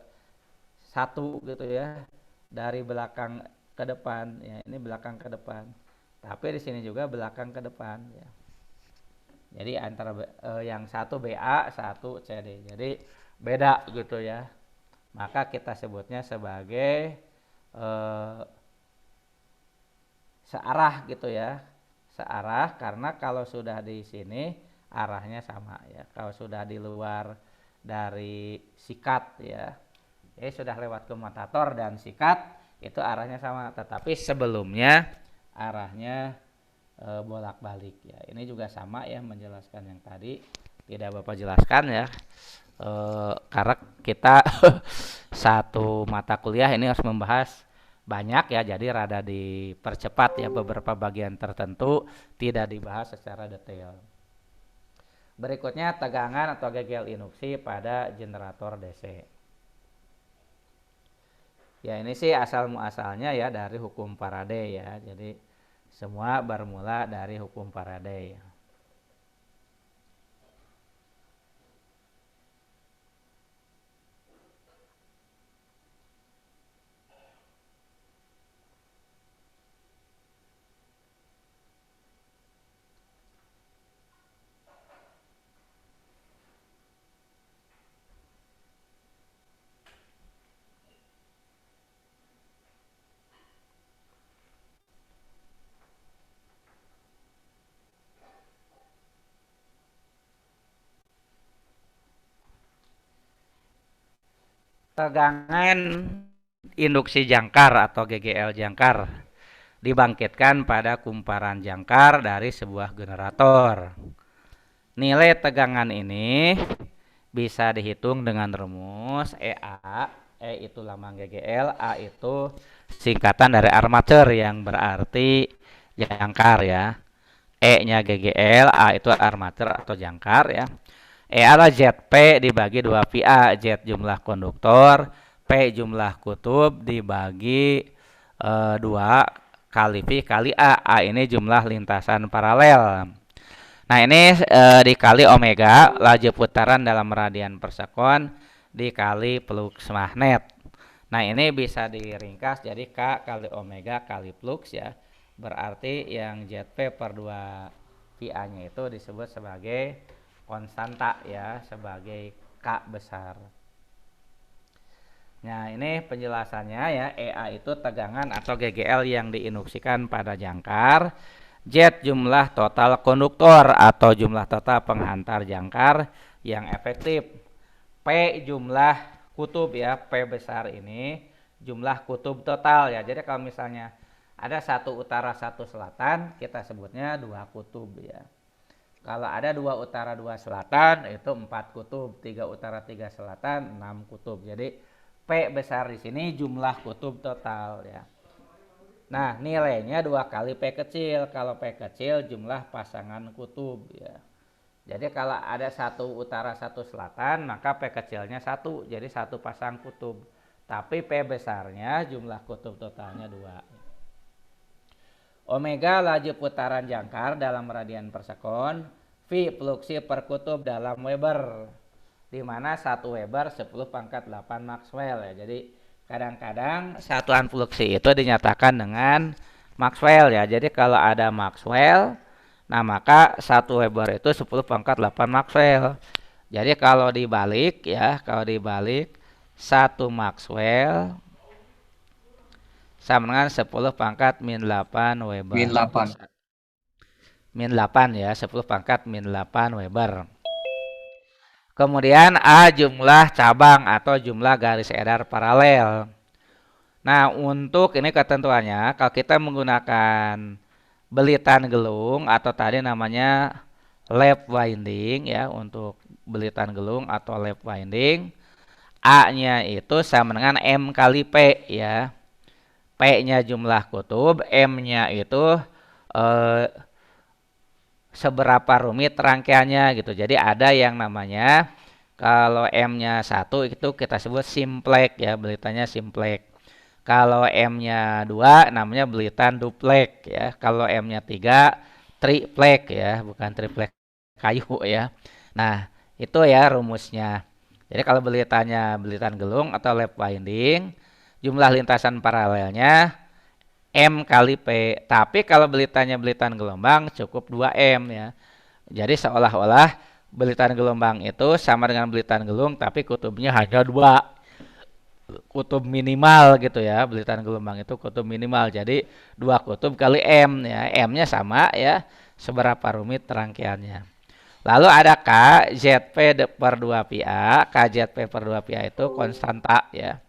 satu gitu ya, dari belakang ke depan ya, ini belakang ke depan. Tapi di sini juga belakang ke depan ya. Jadi antara yang satu BA, satu CD. Jadi beda gitu ya. Maka kita sebutnya sebagai searah gitu ya. Searah karena kalau sudah di sini arahnya sama ya. Kalau sudah di luar dari sikat ya, sudah lewat komutator dan sikat itu arahnya sama. Tetapi sebelumnya arahnya bolak-balik ya. Ini juga sama ya menjelaskan yang tadi tidak Bapak jelaskan ya. Karena kita satu mata kuliah ini harus membahas banyak ya, jadi rada dipercepat ya, beberapa bagian tertentu tidak dibahas secara detail. Berikutnya tegangan atau gegel induksi pada generator DC. Ya ini sih asal muasalnya ya dari hukum Faraday ya, jadi semua bermula dari hukum Faraday. Tegangan induksi jangkar atau GGL jangkar dibangkitkan pada kumparan jangkar dari sebuah generator. Nilai tegangan ini bisa dihitung dengan rumus EA. E itu lambang GGL, A itu singkatan dari armature yang berarti jangkar ya. E-nya GGL, A itu armature atau jangkar ya. E adalah ZP dibagi 2 VA, Z jumlah konduktor, P jumlah kutub dibagi 2 kali V kali A ini jumlah lintasan paralel. Nah ini dikali omega, laju putaran dalam radian per sekon, dikali flux magnet. Nah ini bisa diringkas jadi K kali omega kali flux ya. Berarti yang ZP per 2 VA-nya itu disebut sebagai konstanta ya, sebagai K besar. Nah ini penjelasannya ya, EA itu tegangan atau GGL yang diinduksikan pada jangkar, Z jumlah total konduktor atau jumlah total penghantar jangkar yang efektif, P jumlah kutub ya, P besar ini jumlah kutub total ya. Jadi kalau misalnya ada satu utara satu selatan, kita sebutnya 2 kutub ya. Kalau ada 2 utara 2 selatan itu 4 kutub, 3 utara 3 selatan 6 kutub. Jadi P besar di sini jumlah kutub total ya. Nah, nilainya 2 kali P kecil. Kalau P kecil jumlah pasangan kutub ya. Jadi kalau ada 1 utara 1 selatan, maka P kecilnya 1, jadi 1 pasang kutub. Tapi P besarnya jumlah kutub totalnya 2. Omega laju putaran jangkar dalam radian per sekon, V fluksi per kutub dalam Weber, di mana 1 Weber 10 pangkat 8 Maxwell ya. Jadi kadang-kadang satuan fluksi itu dinyatakan dengan Maxwell ya. Jadi kalau ada Maxwell, nah maka 1 Weber itu 10 pangkat 8 Maxwell. Jadi kalau dibalik ya, kalau dibalik 1 Maxwell sama dengan 10 pangkat min 8 Weber. Min 8. Min 8 ya, 10 pangkat min 8 Weber. Kemudian A jumlah cabang atau jumlah garis edar paralel. Nah untuk ini ketentuannya, kalau kita menggunakan belitan gelung atau tadi namanya lap winding ya, untuk belitan gelung atau lap winding, A-nya itu sama dengan M kali P ya. P-nya jumlah kutub, M-nya itu seberapa rumit rangkaiannya gitu. Jadi ada yang namanya kalau M-nya 1 itu kita sebut simplex ya, belitannya simplex. Kalau M-nya 2 namanya belitan duplex ya. Kalau M-nya 3 triplex ya, bukan triplex kayu ya. Nah, itu ya rumusnya. Jadi kalau belitannya belitan gelung atau lap winding, jumlah lintasan paralelnya M kali P. Tapi kalau belitannya belitan gelombang cukup 2M ya. Jadi seolah-olah belitan gelombang itu sama dengan belitan gelung tapi kutubnya hanya 2. Kutub minimal gitu ya. Belitan gelombang itu kutub minimal. Jadi 2 kutub kali M ya. M-nya sama ya. Seberapa rumit rangkaiannya. Lalu ada K ZP per 2 PA. K ZP per 2 PA itu konstanta ya.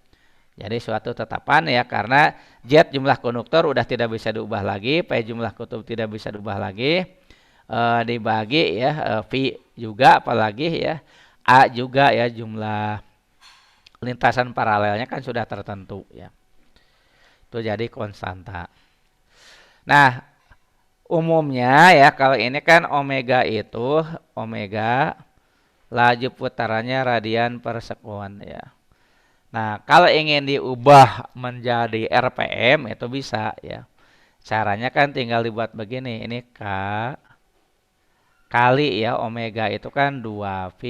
Jadi suatu tetapan ya, karena Z jumlah konduktor udah tidak bisa diubah lagi, P jumlah kutub tidak bisa diubah lagi, dibagi ya, V juga apalagi ya, A juga ya, jumlah lintasan paralelnya kan sudah tertentu ya. Itu jadi konstanta. Nah, umumnya ya kalau ini kan omega itu, omega laju putarannya radian per sekund ya. Nah, kalau ingin diubah menjadi RPM itu bisa ya. Caranya kan tinggal dibuat begini. Ini K kali ya omega itu kan 2V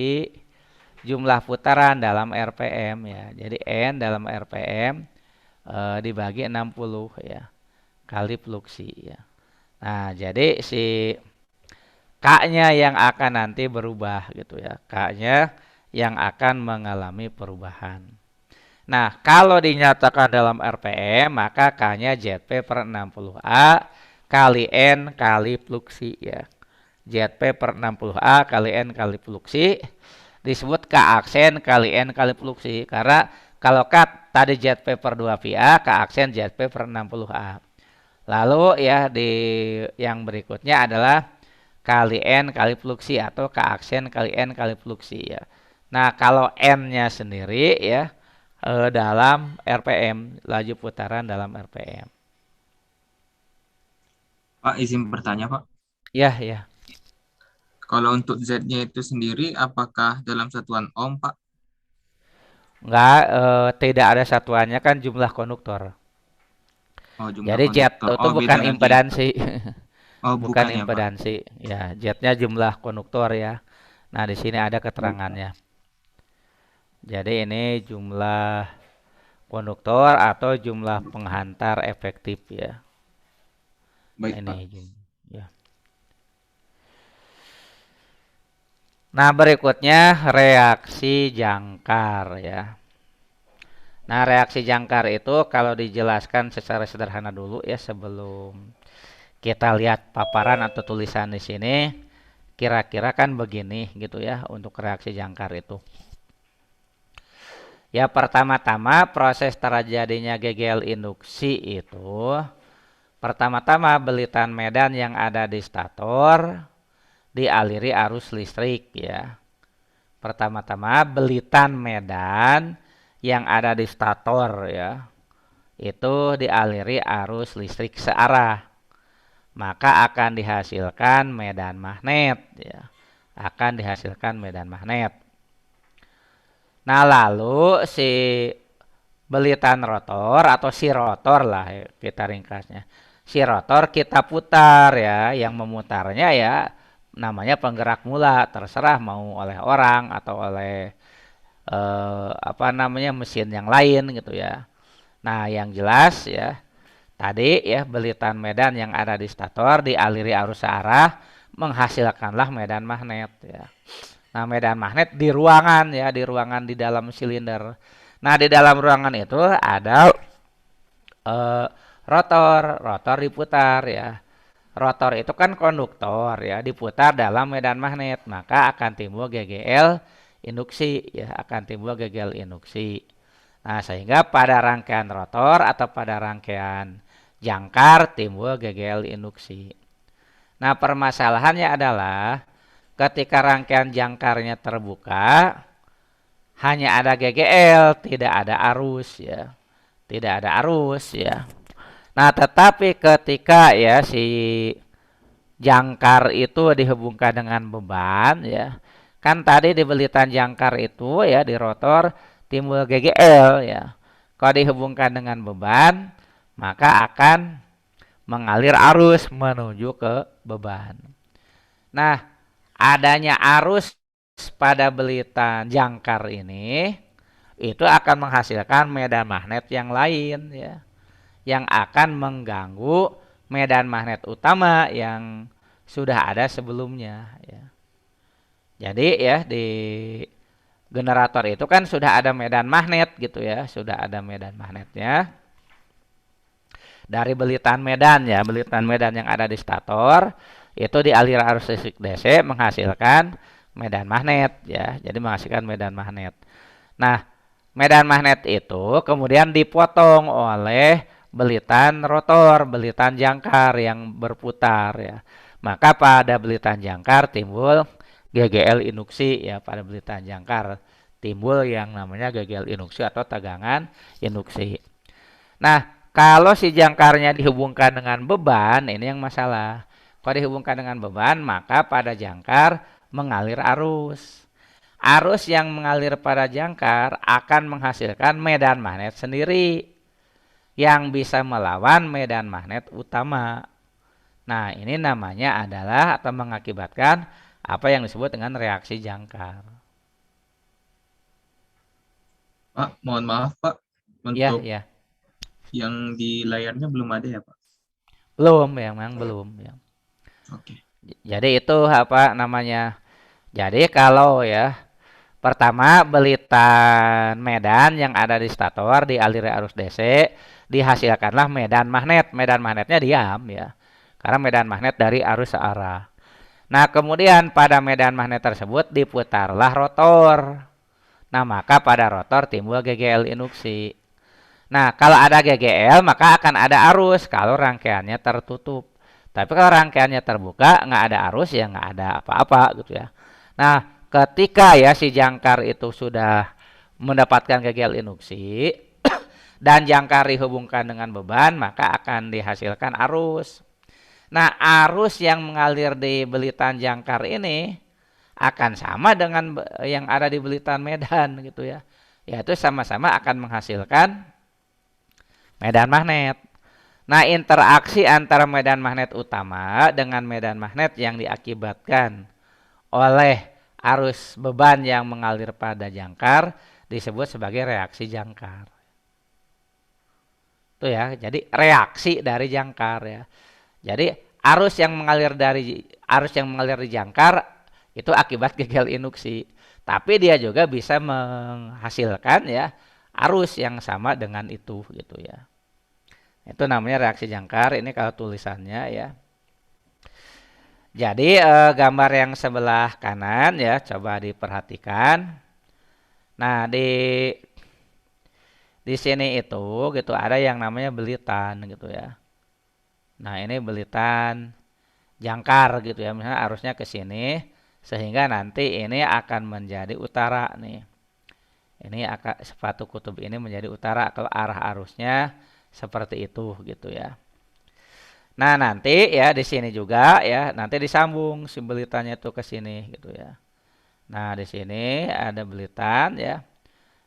jumlah putaran dalam RPM ya. Jadi N dalam RPM dibagi 60 ya. Kali fluksi ya. Nah, jadi si K-nya yang akan nanti berubah gitu ya. K-nya yang akan mengalami perubahan. Nah, kalau dinyatakan dalam RPM, maka K-nya ZP per 60A kali N kali fluksi ya. ZP per 60A kali N kali fluksi disebut K aksen kali N kali fluksi. Karena kalau K tadi ZP per 2VA, K aksen ZP per 60A. Lalu ya di yang berikutnya adalah kali N kali fluksi atau K aksen kali N kali fluksi ya. Nah, kalau N-nya sendiri ya dalam RPM, laju putaran dalam RPM. Pak, izin bertanya, Pak. Ya, ya. Kalau untuk Z-nya itu sendiri, apakah dalam satuan ohm, Pak? Enggak, tidak ada satuannya kan jumlah konduktor. Oh, jumlah Jadi Z konduktor. itu Oh, bukan beda lagi. impedansi. Oh, Bukan bukan ya, Pak. impedansi. Ya, Z-nya jumlah konduktor ya. Nah, di sini ada keterangannya. Jadi ini jumlah konduktor atau jumlah penghantar efektif ya. Baik, Pak. Ini ya. Nah, berikutnya reaksi jangkar ya. Nah, reaksi jangkar itu kalau dijelaskan secara sederhana dulu ya sebelum kita lihat paparan atau tulisan di sini, kira-kira kan begini gitu ya untuk reaksi jangkar itu. Ya, pertama-tama proses terjadinya GGL induksi itu pertama-tama belitan medan yang ada di stator dialiri arus listrik ya. Pertama-tama belitan medan yang ada di stator ya, itu dialiri arus listrik searah. Maka akan dihasilkan medan magnet ya. Akan dihasilkan medan magnet. Nah, lalu si belitan rotor atau si rotor lah ya, kita ringkasnya. Si rotor kita putar ya, yang memutarnya ya namanya penggerak mula, terserah mau oleh orang atau oleh mesin yang lain gitu ya. Nah, yang jelas ya tadi ya belitan medan yang ada di stator dialiri arus searah menghasilkanlah medan magnet ya. Nah, medan magnet di ruangan ya, di ruangan di dalam silinder. Nah, di dalam ruangan itu ada rotor diputar ya. Rotor itu kan konduktor ya, diputar dalam medan magnet, maka akan timbul GGL induksi ya, akan timbul GGL induksi. Nah, sehingga pada rangkaian rotor atau pada rangkaian jangkar timbul GGL induksi. Nah, permasalahannya adalah ketika rangkaian jangkarnya terbuka hanya ada GGL, tidak ada arus ya. Tidak ada arus ya. Nah, tetapi ketika ya si jangkar itu dihubungkan dengan beban ya. Kan tadi di belitan jangkar itu ya di rotor timbul GGL ya. Kalau dihubungkan dengan beban, maka akan mengalir arus menuju ke beban. Nah, adanya arus pada belitan jangkar ini itu akan menghasilkan medan magnet yang lain ya, yang akan mengganggu medan magnet utama yang sudah ada sebelumnya ya. Jadi ya di generator itu kan sudah ada medan magnet gitu ya, sudah ada medan magnetnya dari belitan medan ya, belitan medan yang ada di stator itu dialiri arus listrik DC menghasilkan medan magnet ya, jadi menghasilkan medan magnet. Nah, medan magnet itu kemudian dipotong oleh belitan rotor, belitan jangkar yang berputar ya. Maka pada belitan jangkar timbul GGL induksi ya, pada belitan jangkar timbul yang namanya GGL induksi atau tegangan induksi. Nah, kalau si jangkarnya dihubungkan dengan beban, ini yang masalah. Kalau dihubungkan dengan beban, maka pada jangkar mengalir arus. Arus yang mengalir pada jangkar akan menghasilkan medan magnet sendiri yang bisa melawan medan magnet utama. Nah, ini namanya adalah atau mengakibatkan apa yang disebut dengan reaksi jangkar. Pak, mohon maaf Pak, Ya, untuk ya. yang di layarnya belum ada ya Pak? Belum, ya, memang belum ya. Oke. Jadi itu apa namanya? Jadi kalau ya pertama belitan medan yang ada di stator dialiri arus DC dihasilkanlah medan magnet. Medan magnetnya diam ya. Karena medan magnet dari arus searah. Nah, kemudian pada medan magnet tersebut diputarlah rotor. Nah, maka pada rotor timbul GGL induksi. Nah, kalau ada GGL maka akan ada arus kalau rangkaiannya tertutup. Tapi kalau rangkaiannya terbuka nggak ada arus ya nggak ada apa-apa gitu ya. Nah, ketika ya si jangkar itu sudah mendapatkan GGL induksi dan jangkar dihubungkan dengan beban maka akan dihasilkan arus. Nah, arus yang mengalir di belitan jangkar ini akan sama dengan yang ada di belitan medan gitu ya. Yaitu sama-sama akan menghasilkan medan magnet. Nah, interaksi antara medan magnet utama dengan medan magnet yang diakibatkan oleh arus beban yang mengalir pada jangkar disebut sebagai reaksi jangkar. Itu ya, jadi reaksi dari jangkar ya. Jadi arus yang mengalir di jangkar itu akibat GGL induksi. Tapi dia juga bisa menghasilkan ya arus yang sama dengan itu gitu ya. Itu namanya reaksi jangkar. Ini kalau tulisannya ya. Jadi gambar yang sebelah kanan ya coba diperhatikan. Nah, di sini itu gitu ada yang namanya belitan gitu ya. Nah, ini belitan jangkar gitu ya. Misalnya arusnya ke sini sehingga nanti ini akan menjadi utara nih. Ini akan sepatu kutub ini menjadi utara kalau arah arusnya seperti itu gitu ya. Nah, nanti ya di sini juga ya nanti disambung si belitannya itu ke sini gitu ya. Nah, di sini ada belitan ya.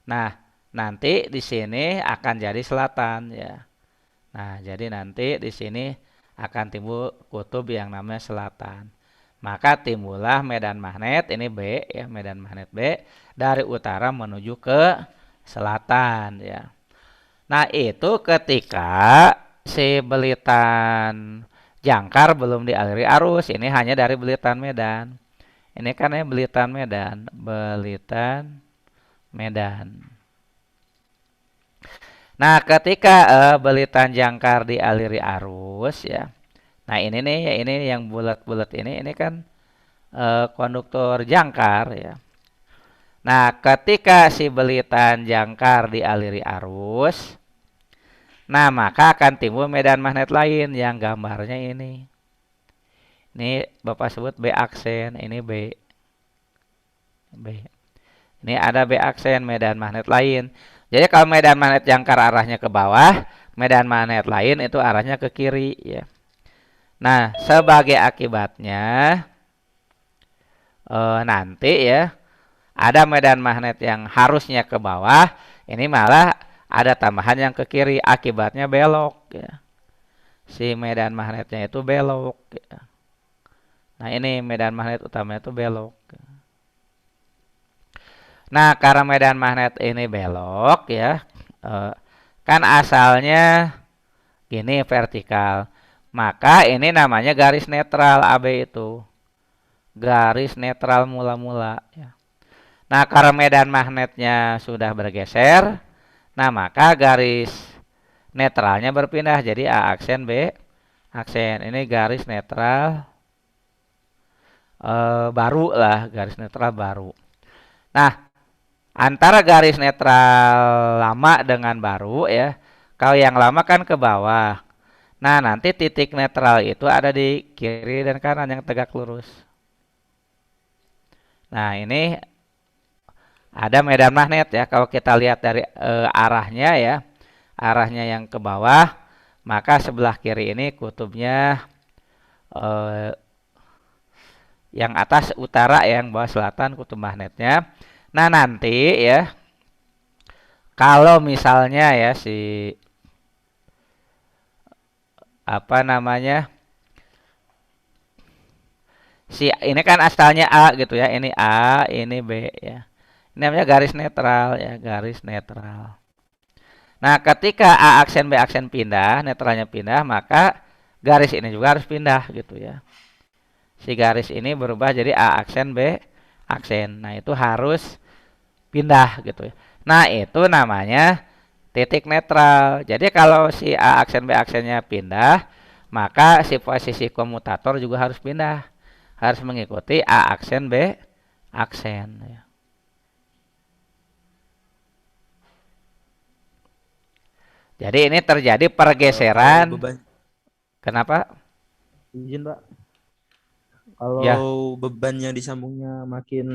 Nah, nanti di sini akan jadi selatan ya. Nah, jadi nanti di sini akan timbul kutub yang namanya selatan. Maka timbullah medan magnet ini B ya, medan magnet B dari utara menuju ke selatan ya. Nah, itu ketika si belitan jangkar belum dialiri arus, ini hanya dari belitan medan. Ini kan ya belitan medan, belitan medan. Nah, ketika belitan jangkar dialiri arus ya. Nah, ini nih ya ini yang bulat-bulat ini kan konduktor jangkar ya. Nah, ketika si belitan jangkar dialiri arus, nah maka akan timbul medan magnet lain yang gambarnya ini. Ini Bapak sebut B aksen, ini B. Ini ada B aksen medan magnet lain. Jadi kalau medan magnet jangkar arahnya ke bawah, medan magnet lain itu arahnya ke kiri ya. Nah, sebagai akibatnya nanti ya ada medan magnet yang harusnya ke bawah, ini malah ada tambahan yang ke kiri, akibatnya belok ya. Si medan magnetnya itu belok ya. Nah, ini medan magnet utamanya itu belok. Nah, karena medan magnet ini belok ya, kan asalnya gini vertikal. Maka ini namanya garis netral AB itu. Garis netral mula-mula ya. Nah, karena medan magnetnya sudah bergeser, nah maka garis netralnya berpindah jadi A aksen B aksen. Ini garis netral baru lah, garis netral baru. Nah, antara garis netral lama dengan baru ya. Kalau yang lama kan ke bawah. Nah, nanti titik netral itu ada di kiri dan kanan yang tegak lurus. Nah, ini ada medan magnet ya. Kalau kita lihat dari arahnya ya, arahnya yang ke bawah, maka sebelah kiri ini kutubnya eh, yang atas utara, yang bawah selatan kutub magnetnya. Nah, nanti ya, kalau misalnya ya apa namanya? Si ini kan asalnya A gitu ya. Ini A, ini B ya. Ini namanya garis netral ya, garis netral. Nah, ketika A aksen B aksen pindah, netralnya pindah, maka garis ini juga harus pindah gitu ya. Si garis ini berubah jadi A aksen B aksen. Nah, itu harus pindah gitu ya. Nah, itu namanya titik netral. Jadi kalau si A aksen B aksennya pindah, maka si posisi komutator juga harus pindah. Harus mengikuti A aksen B aksen ya. Jadi ini terjadi Kalau pergeseran. beban, Kenapa? izin Pak, Ya, kalau bebannya di sambungnya makin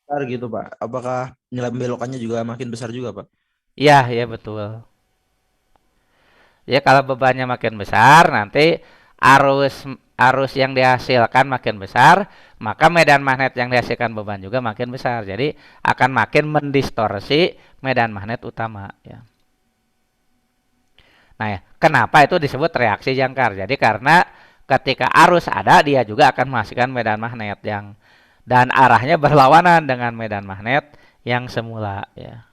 besar gitu Pak, apakah nilai pembelokannya juga makin besar juga Pak? iya, ya betul. Ya kalau bebannya makin besar, nanti arus arus yang dihasilkan makin besar, maka medan magnet yang dihasilkan beban juga makin besar. Jadi akan makin mendistorsi medan magnet utama ya. Nah, ya, kenapa itu disebut reaksi jangkar? Jadi karena ketika arus ada, dia juga akan menghasilkan medan magnet yang dan arahnya berlawanan dengan medan magnet yang semula ya.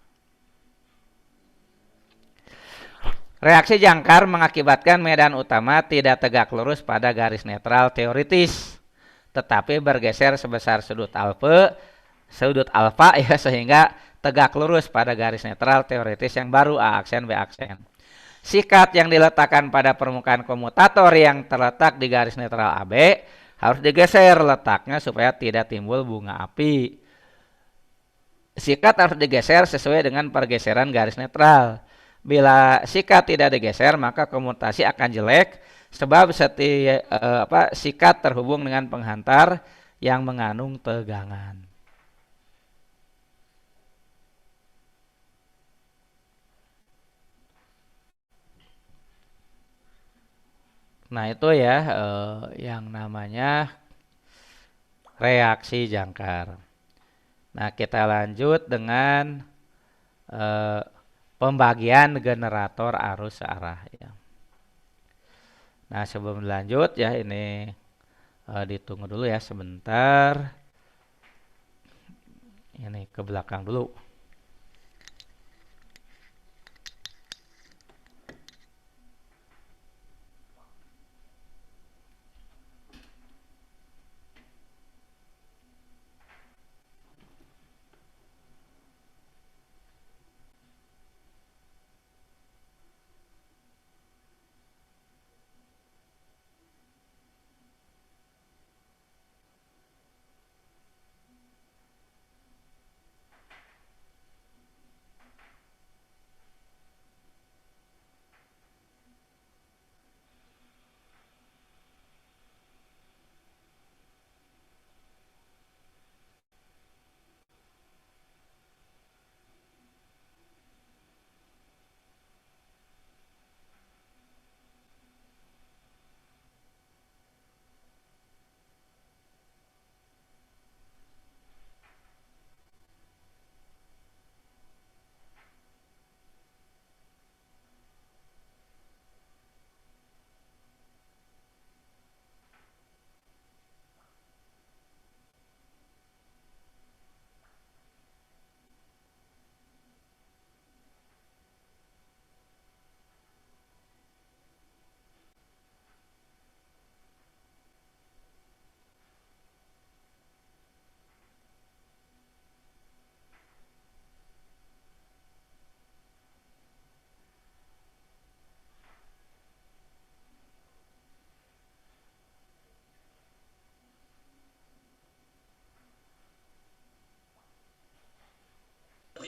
Reaksi jangkar mengakibatkan medan utama tidak tegak lurus pada garis netral teoritis, tetapi bergeser sebesar sudut alfa ya, sehingga tegak lurus pada garis netral teoritis yang baru A aksen B aksen. Sikat yang diletakkan pada permukaan komutator yang terletak di garis netral AB harus digeser letaknya supaya tidak timbul bunga api. Sikat harus digeser sesuai dengan pergeseran garis netral. Bila sikat tidak digeser, maka komutasi akan jelek sebab sikat terhubung dengan penghantar yang mengandung tegangan. Nah, itu ya yang namanya reaksi jangkar. Nah, kita lanjut dengan eh, pembagian generator arus searah ya. Nah, sebelum lanjut ya, ini ditunggu dulu ya sebentar. Ini ke belakang dulu.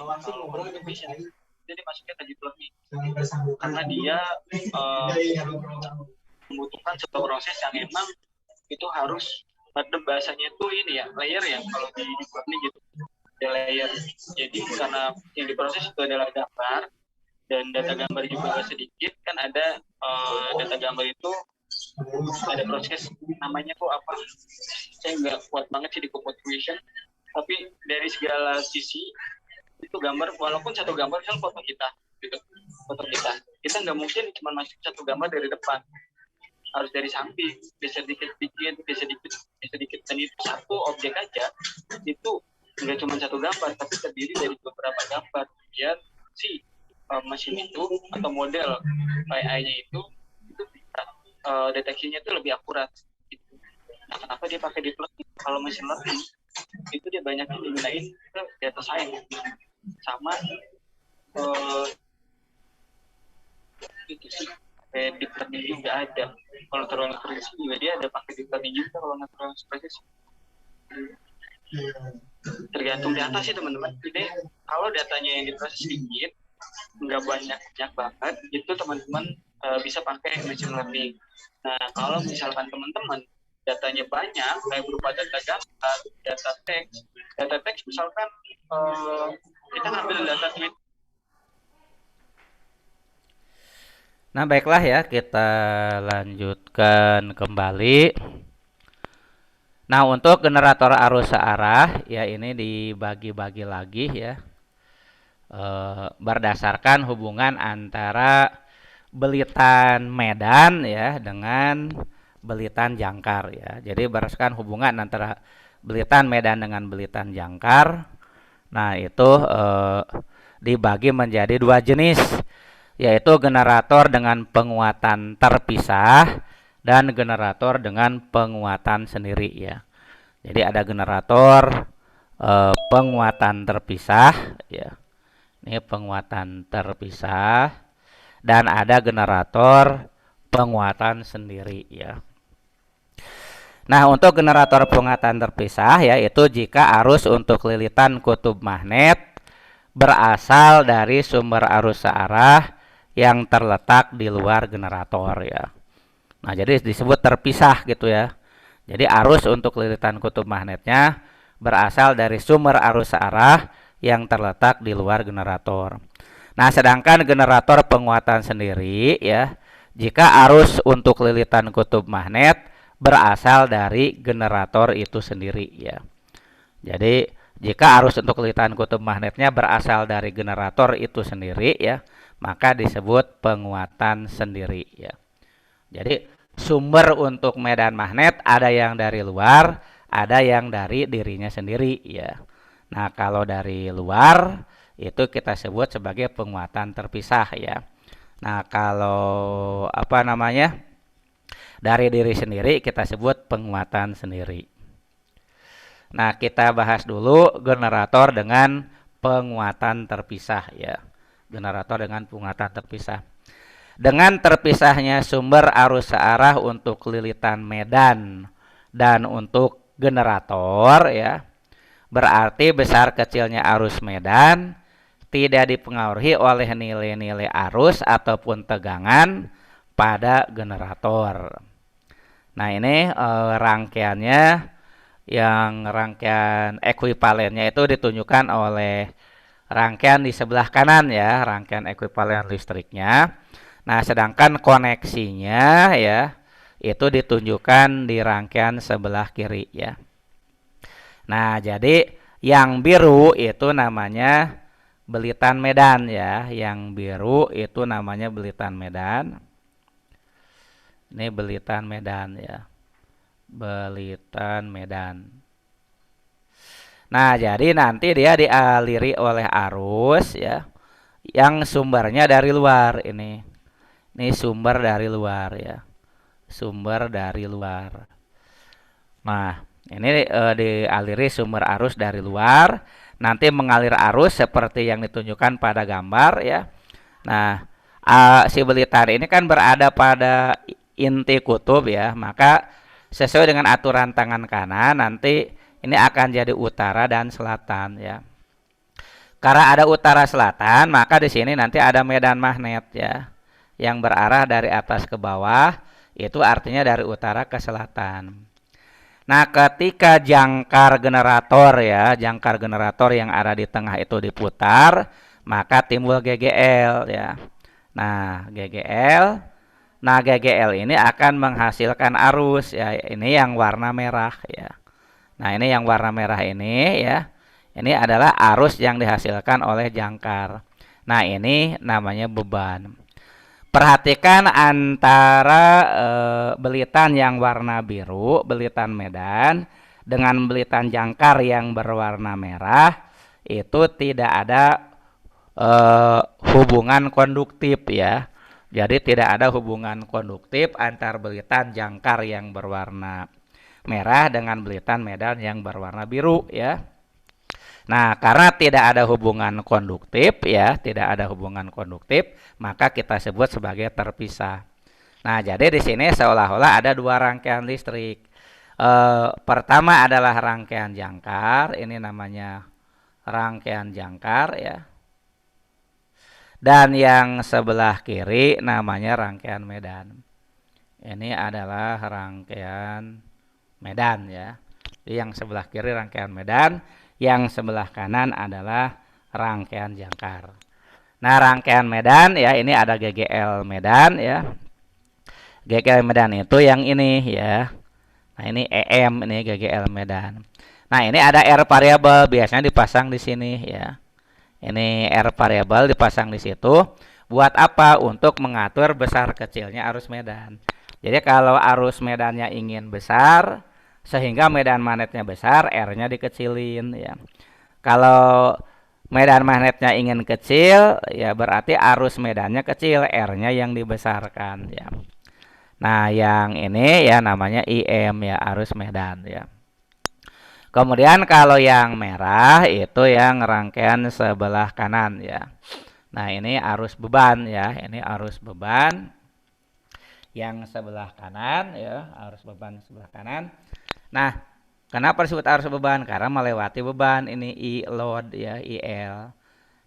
kalau computer vision itu dimasuknya ke deep learning karena dia membutuhkan sebuah proses yang memang itu harus pada bahasanya itu ini ya layer ya kalau di deep learning gitu ada layer. Jadi karena yang diproses itu adalah gambar dan data gambar juga nggak sedikit kan ada data gambar itu ada proses namanya tuh apa, saya nggak kuat banget sih di computer vision, tapi dari segala sisi itu gambar walaupun satu gambar kan foto kita gitu, foto kita nggak mungkin cuma masuk satu gambar dari depan, harus dari samping, bisa sedikit dan itu satu objek aja itu nggak cuma satu gambar tapi terdiri dari beberapa gambar biar si mesin itu atau model AI-nya itu deteksinya itu lebih akurat gitu. Nah, kenapa dia pakai deep learning? Kalau machine learning itu dia banyak digunain ke data science sama itu sih deep learning juga ada. Kalau natural expression juga dia ada pakai deep learning juga kalau natural expression. Tergantung data sih teman-teman. Jadi kalau datanya yang diproses sedikit, nggak banyak banget, itu teman-teman bisa pakai machine learning. Nah kalau misalkan teman-teman datanya banyak, kayak berupa data gambar, data teks misalkan kita ngambil data tweet. Nah, baiklah ya, kita lanjutkan kembali. Nah, untuk generator arus searah, ya ini dibagi-bagi lagi ya. Berdasarkan hubungan antara belitan medan ya dengan belitan jangkar ya. Jadi berdasarkan hubungan antara belitan medan dengan belitan jangkar. Nah, itu dibagi menjadi dua jenis, yaitu generator dengan penguatan terpisah dan generator dengan penguatan sendiri ya. Jadi ada generator penguatan terpisah ya. Ini penguatan terpisah dan ada generator penguatan sendiri ya. Nah, untuk generator penguatan terpisah yaitu jika arus untuk lilitan kutub magnet berasal dari sumber arus searah yang terletak di luar generator ya. Nah, jadi disebut terpisah gitu ya. Jadi arus untuk lilitan kutub magnetnya berasal dari sumber arus searah yang terletak di luar generator. Nah, sedangkan generator penguatan sendiri ya, jika arus untuk lilitan kutub magnet berasal dari generator itu sendiri ya. Jadi jika arus untuk lilitan kutub magnetnya berasal dari generator itu sendiri ya, maka disebut penguatan sendiri ya. Jadi sumber untuk medan magnet ada yang dari luar, ada yang dari dirinya sendiri ya. Nah, kalau dari luar itu kita sebut sebagai penguatan terpisah ya. Nah, kalau dari diri sendiri kita sebut penguatan sendiri. Nah, kita bahas dulu generator dengan penguatan terpisah ya. Generator dengan penguatan terpisah. Dengan terpisahnya sumber arus searah untuk lilitan medan dan untuk generator ya, berarti besar kecilnya arus medan tidak dipengaruhi oleh nilai-nilai arus ataupun tegangan pada generator. Nah, ini rangkaiannya, yang rangkaian ekuivalennya itu ditunjukkan oleh rangkaian di sebelah kanan ya, rangkaian ekuivalen listriknya. Nah, sedangkan koneksinya ya itu ditunjukkan di rangkaian sebelah kiri ya. Nah, jadi yang biru itu namanya belitan medan ya. Yang biru itu namanya belitan medan. Ini belitan medan ya. Belitan medan. Nah, jadi nanti dia dialiri oleh arus ya. Yang sumbernya dari luar ini. Ini sumber dari luar ya. Sumber dari luar. Nah, ini dialiri sumber arus dari luar, nanti mengalir arus seperti yang ditunjukkan pada gambar ya. Nah, si belitan ini kan berada pada inti kutub ya, maka sesuai dengan aturan tangan kanan nanti ini akan jadi utara dan selatan ya. Karena ada utara selatan, maka di sini nanti ada medan magnet ya, yang berarah dari atas ke bawah, itu artinya dari utara ke selatan. Nah, ketika jangkar generator ya, jangkar generator yang ada di tengah itu diputar, maka timbul GGL ya. Nah, GGL ini akan menghasilkan arus ya. Ini yang warna merah ya. Nah, ini yang warna merah ini ya. Ini adalah arus yang dihasilkan oleh jangkar. Nah, ini namanya beban. Perhatikan antara belitan yang warna biru, belitan medan, dengan belitan jangkar yang berwarna merah, itu tidak ada hubungan konduktif ya. Jadi tidak ada hubungan konduktif antar belitan jangkar yang berwarna merah dengan belitan medan yang berwarna biru ya. Nah, karena tidak ada hubungan konduktif ya, tidak ada hubungan konduktif, maka kita sebut sebagai terpisah. Nah, jadi di sini seolah-olah ada dua rangkaian listrik. Pertama adalah rangkaian jangkar, ini namanya rangkaian jangkar ya. Dan yang sebelah kiri namanya rangkaian medan. Ini adalah rangkaian medan ya. Jadi yang sebelah kiri rangkaian medan, yang sebelah kanan adalah rangkaian jangkar. Nah, rangkaian medan ya, ini ada GGL medan ya. GGL medan itu yang ini ya. Nah, ini EM, ini GGL medan. Nah, ini ada R variabel, biasanya dipasang di sini ya. Ini R variabel dipasang di situ. Buat apa? Untuk mengatur besar kecilnya arus medan. Jadi kalau arus medannya ingin besar, sehingga medan magnetnya besar, R-nya dikecilin ya. Kalau medan magnetnya ingin kecil, ya berarti arus medannya kecil, R-nya yang dibesarkan ya. Nah, yang ini ya namanya IM ya, arus medan ya. Kemudian kalau yang merah itu yang rangkaian sebelah kanan ya. Nah, ini arus beban ya, ini arus beban yang sebelah kanan ya, arus beban sebelah kanan. Nah, kenapa disebut arus beban? Karena melewati beban, ini I load ya, IL.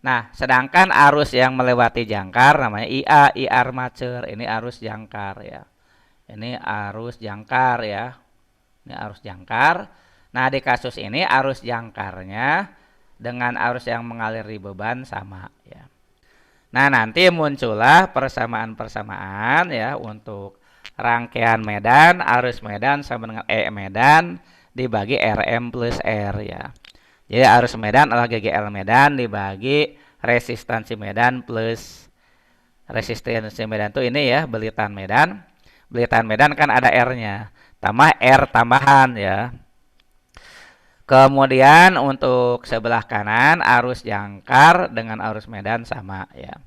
Nah, sedangkan arus yang melewati jangkar namanya IA, I armature, ini arus jangkar ya. Ini arus jangkar ya. Ini arus jangkar. Nah, di kasus ini arus jangkarnya dengan arus yang mengalir di beban sama ya. Nah, nanti muncullah persamaan-persamaan ya untuk rangkaian medan, arus medan sama dengan E medan dibagi RM plus R ya. Jadi arus medan adalah GGL medan dibagi resistansi medan plus resistansi medan itu ini ya, belitan medan. Belitan medan kan ada R-nya, tambah R tambahan ya. Kemudian untuk sebelah kanan arus jangkar dengan arus medan sama ya.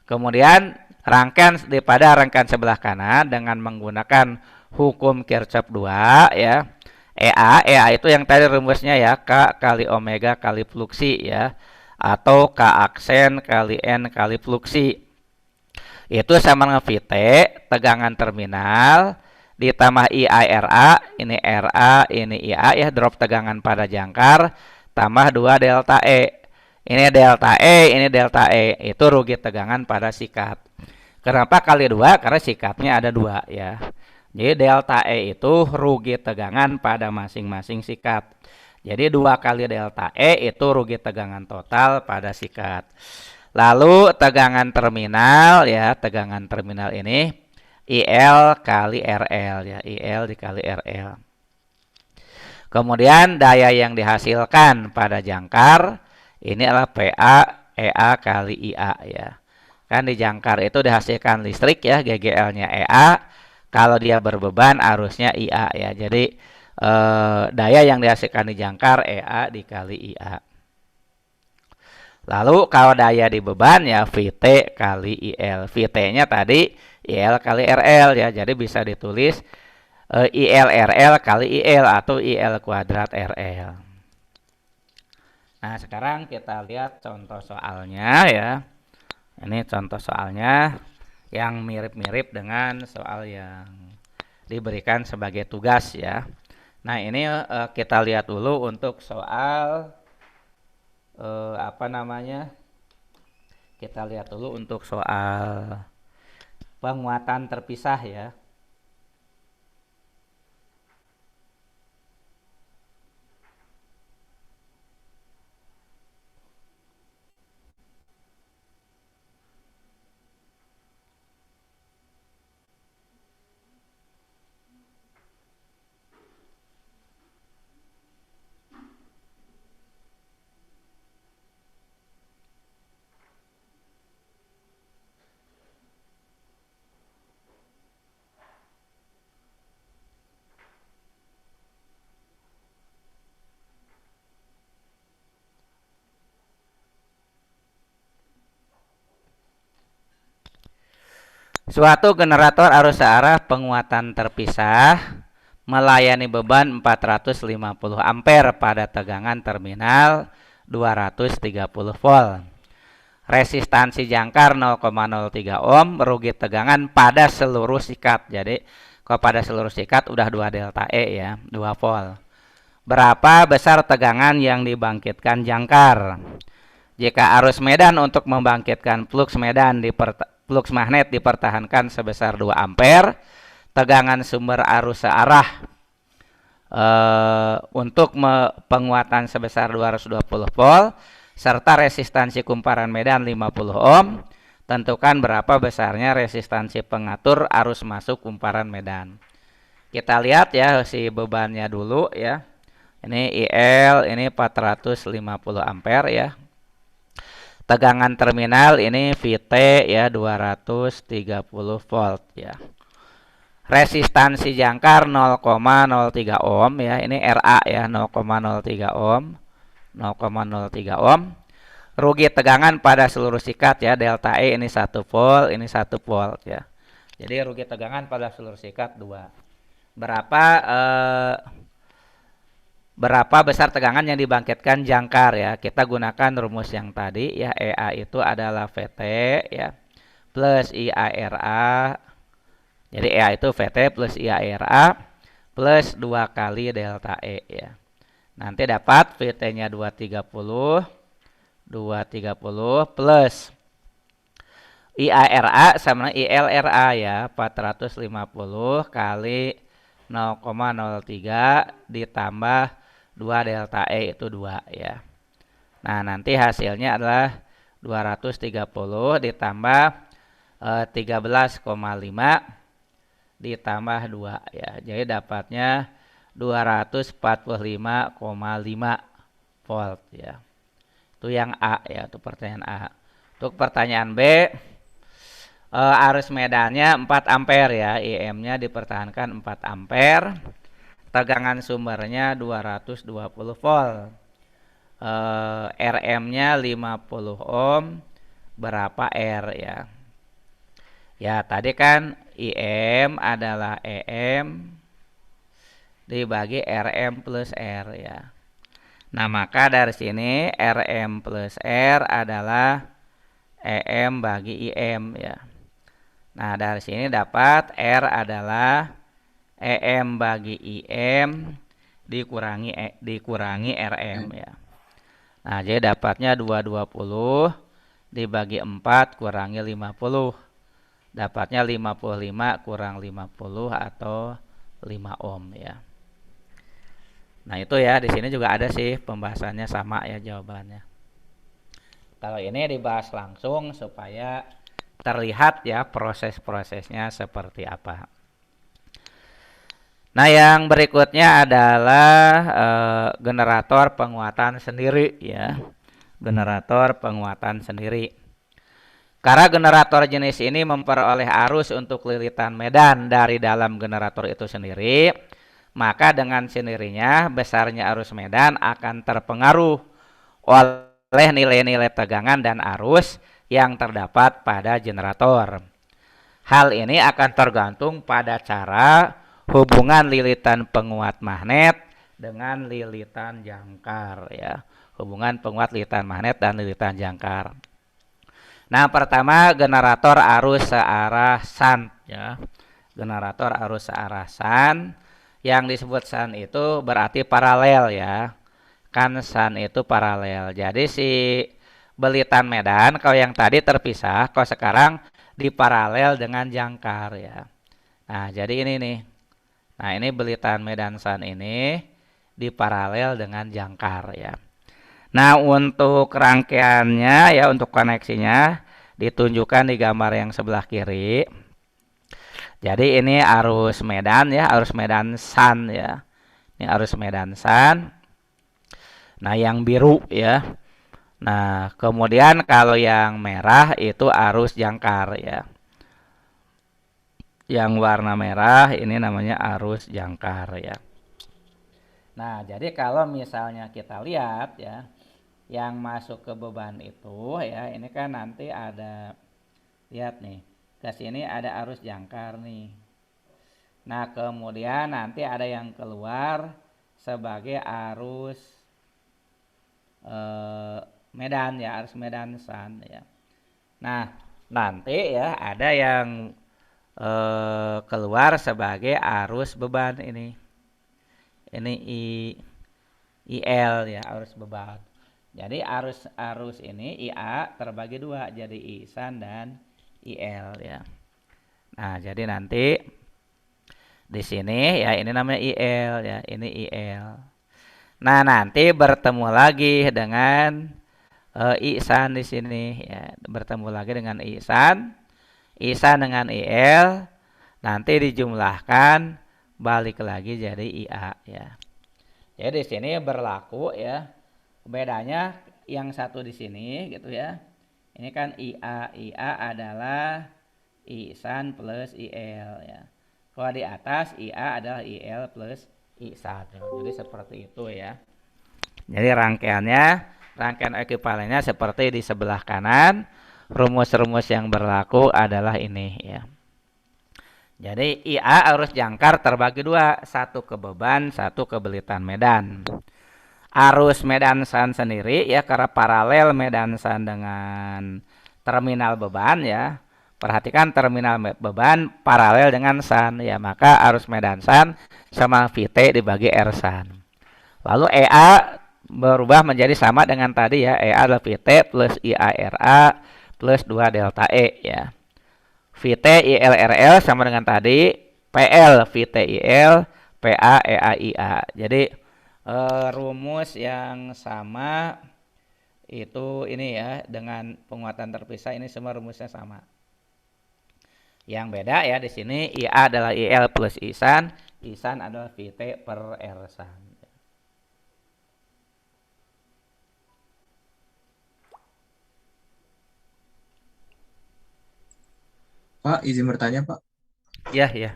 Kemudian rangkaian pada rangkaian sebelah kanan dengan menggunakan hukum Kirchhoff 2 ya. EA itu yang tadi rumusnya ya, K kali omega kali fluksi ya, atau K aksen kali N kali fluksi. Itu sama dengan VT, tegangan terminal, ditambah IARA, ini RA, ini IA ya, drop tegangan pada jangkar, tambah 2 delta E. Ini delta E, ini delta E, itu rugi tegangan pada sikat. Kenapa kali 2? Karena sikatnya ada 2 ya. Jadi delta E itu rugi tegangan pada masing-masing sikat. Jadi 2 kali delta E itu rugi tegangan total pada sikat. Lalu tegangan terminal ya, tegangan terminal ini IL kali RL ya, IL dikali RL. Kemudian daya yang dihasilkan pada jangkar ini adalah PA EA kali IA ya. Kan di jangkar itu dihasilkan listrik ya, GGL-nya EA. Kalau dia berbeban arusnya IA ya. Jadi daya yang dihasilkan di jangkar EA dikali IA. Lalu kalau daya di beban ya VT kali IL. VT-nya tadi IL kali RL ya. Jadi bisa ditulis IL RL kali IL atau IL kuadrat RL. Nah, sekarang kita lihat contoh soalnya ya. Ini contoh soalnya yang mirip-mirip dengan soal yang diberikan sebagai tugas ya. Nah, ini kita lihat dulu untuk soal apa namanya? Kita lihat dulu untuk soal penguatan terpisah ya. Suatu generator arus searah penguatan terpisah melayani beban 450 ampere pada tegangan terminal 230 volt. Resistansi jangkar 0,03 ohm, rugi tegangan pada seluruh sikat. Jadi kalau pada seluruh sikat udah 2 delta E ya, 2 volt. Berapa besar tegangan yang dibangkitkan jangkar? Jika arus medan untuk membangkitkan flux magnet dipertahankan sebesar 2 ampere, tegangan sumber arus searah untuk penguatan sebesar 220 volt serta resistansi kumparan medan 50 ohm, tentukan berapa besarnya resistansi pengatur arus masuk kumparan medan. Kita lihat ya si bebannya dulu ya. Ini IL, ini 450 ampere ya. Tegangan terminal ini VT ya 230 volt ya. Resistansi jangkar 0,03 ohm ya. Ini RA ya 0,03 ohm. 0,03 ohm. Rugi tegangan pada seluruh sikat ya, delta E ini 1 volt, ini 1 volt ya. Jadi rugi tegangan pada seluruh sikat 2. Berapa besar tegangan yang dibangkitkan jangkar ya? Kita gunakan rumus yang tadi ya, EA itu adalah VT ya plus IARA. Jadi EA itu VT plus IARA plus 2 kali delta E ya. Nanti dapat VT-nya 230 plus IARA sama ILRA ya, 450 kali 0,03 ditambah 2 delta E itu 2 ya. Nah, nanti hasilnya adalah 230 ditambah 13,5 ditambah 2 ya. Jadi dapatnya 245,5 volt ya. Itu yang A ya, itu pertanyaan A. Untuk pertanyaan B, arus medannya 4 ampere ya, IM-nya dipertahankan 4 ampere. Tegangan sumbernya 220 volt. RM-nya 50 ohm, berapa R ya? Ya, tadi kan IM adalah EM dibagi RM plus R ya. Nah, maka dari sini RM plus R adalah EM bagi IM ya. Nah, dari sini dapat R adalah EM bagi IM dikurangi RM ya. Nah, jadi dapatnya 220 dibagi 4 kurangi 50. Dapatnya 55 kurang 50 atau 5 ohm ya. Nah, itu ya, di sini juga ada sih pembahasannya sama ya jawabannya. Kalau ini dibahas langsung supaya terlihat ya proses-prosesnya seperti apa. Nah, yang berikutnya adalah generator penguatan sendiri ya. Generator penguatan sendiri. Karena generator jenis ini memperoleh arus untuk lilitan medan dari dalam generator itu sendiri, maka dengan sendirinya besarnya arus medan akan terpengaruh oleh nilai-nilai tegangan dan arus yang terdapat pada generator. Hal ini akan tergantung pada cara hubungan lilitan penguat magnet dengan lilitan jangkar ya. Hubungan penguat lilitan magnet dan lilitan jangkar. Nah, pertama generator arus searah shunt ya. Generator arus searah shunt yang disebut shunt itu berarti paralel ya. kan sun itu paralel. Jadi si Belitan Medan kalau yang tadi terpisah, kalau sekarang diparalel dengan jangkar ya. Nah, jadi ini nih. Nah, ini Belitan Medan sun ini diparalel dengan jangkar ya. Nah, untuk rangkaiannya ya, untuk koneksinya ditunjukkan di gambar yang sebelah kiri. Jadi ini arus Medan ya, arus Medan sun ya. Ini arus Medan sun. Nah, yang biru ya. Nah, kemudian kalau yang merah itu arus jangkar ya. Yang warna merah ini namanya arus jangkar ya. Nah, jadi kalau misalnya kita lihat ya, yang masuk ke beban itu ya, ini kan nanti ada, lihat nih, ke sini ada arus jangkar nih. Nah, kemudian nanti ada yang keluar sebagai arus Medan ya, arus Medan sun ya. Nah, nanti ya ada yang keluar sebagai arus beban ini. Ini IL ya, arus beban. Jadi arus ini IA terbagi dua, jadi I sun dan IL ya. Nah, jadi nanti di sini ya ini namanya IL ya, ini IL. Nah, nanti bertemu lagi dengan I sun di sini ya, bertemu lagi dengan I sun dengan IL, nanti dijumlahkan balik lagi jadi IA ya. Jadi di sini berlaku ya. Bedanya yang satu di sini gitu ya. Ini kan IA adalah I sun plus IL ya. Kalau di atas IA adalah IL plus I sun. Jadi seperti itu ya. Jadi rangkaian ekuivalennya seperti di sebelah kanan. Rumus-rumus yang berlaku adalah ini ya. Jadi IA arus jangkar terbagi dua, satu ke beban, satu ke Belitan Medan. Arus Medan sun sendiri ya, karena paralel Medan sun dengan terminal beban ya. Perhatikan terminal beban paralel dengan sun ya, maka arus Medan sun sama VT dibagi R sun. Lalu EA berubah menjadi sama dengan tadi ya, EA adalah VT plus IARA plus 2 delta E ya. VT ILRL sama dengan tadi, PL VT IL, PA EA IA. Jadi rumus yang sama itu ini ya, dengan penguatan terpisah ini semua rumusnya sama. Yang beda ya di sini IA adalah IL plus I sun adalah VT per R sun. Pak, izin bertanya, Pak. Ya, ya.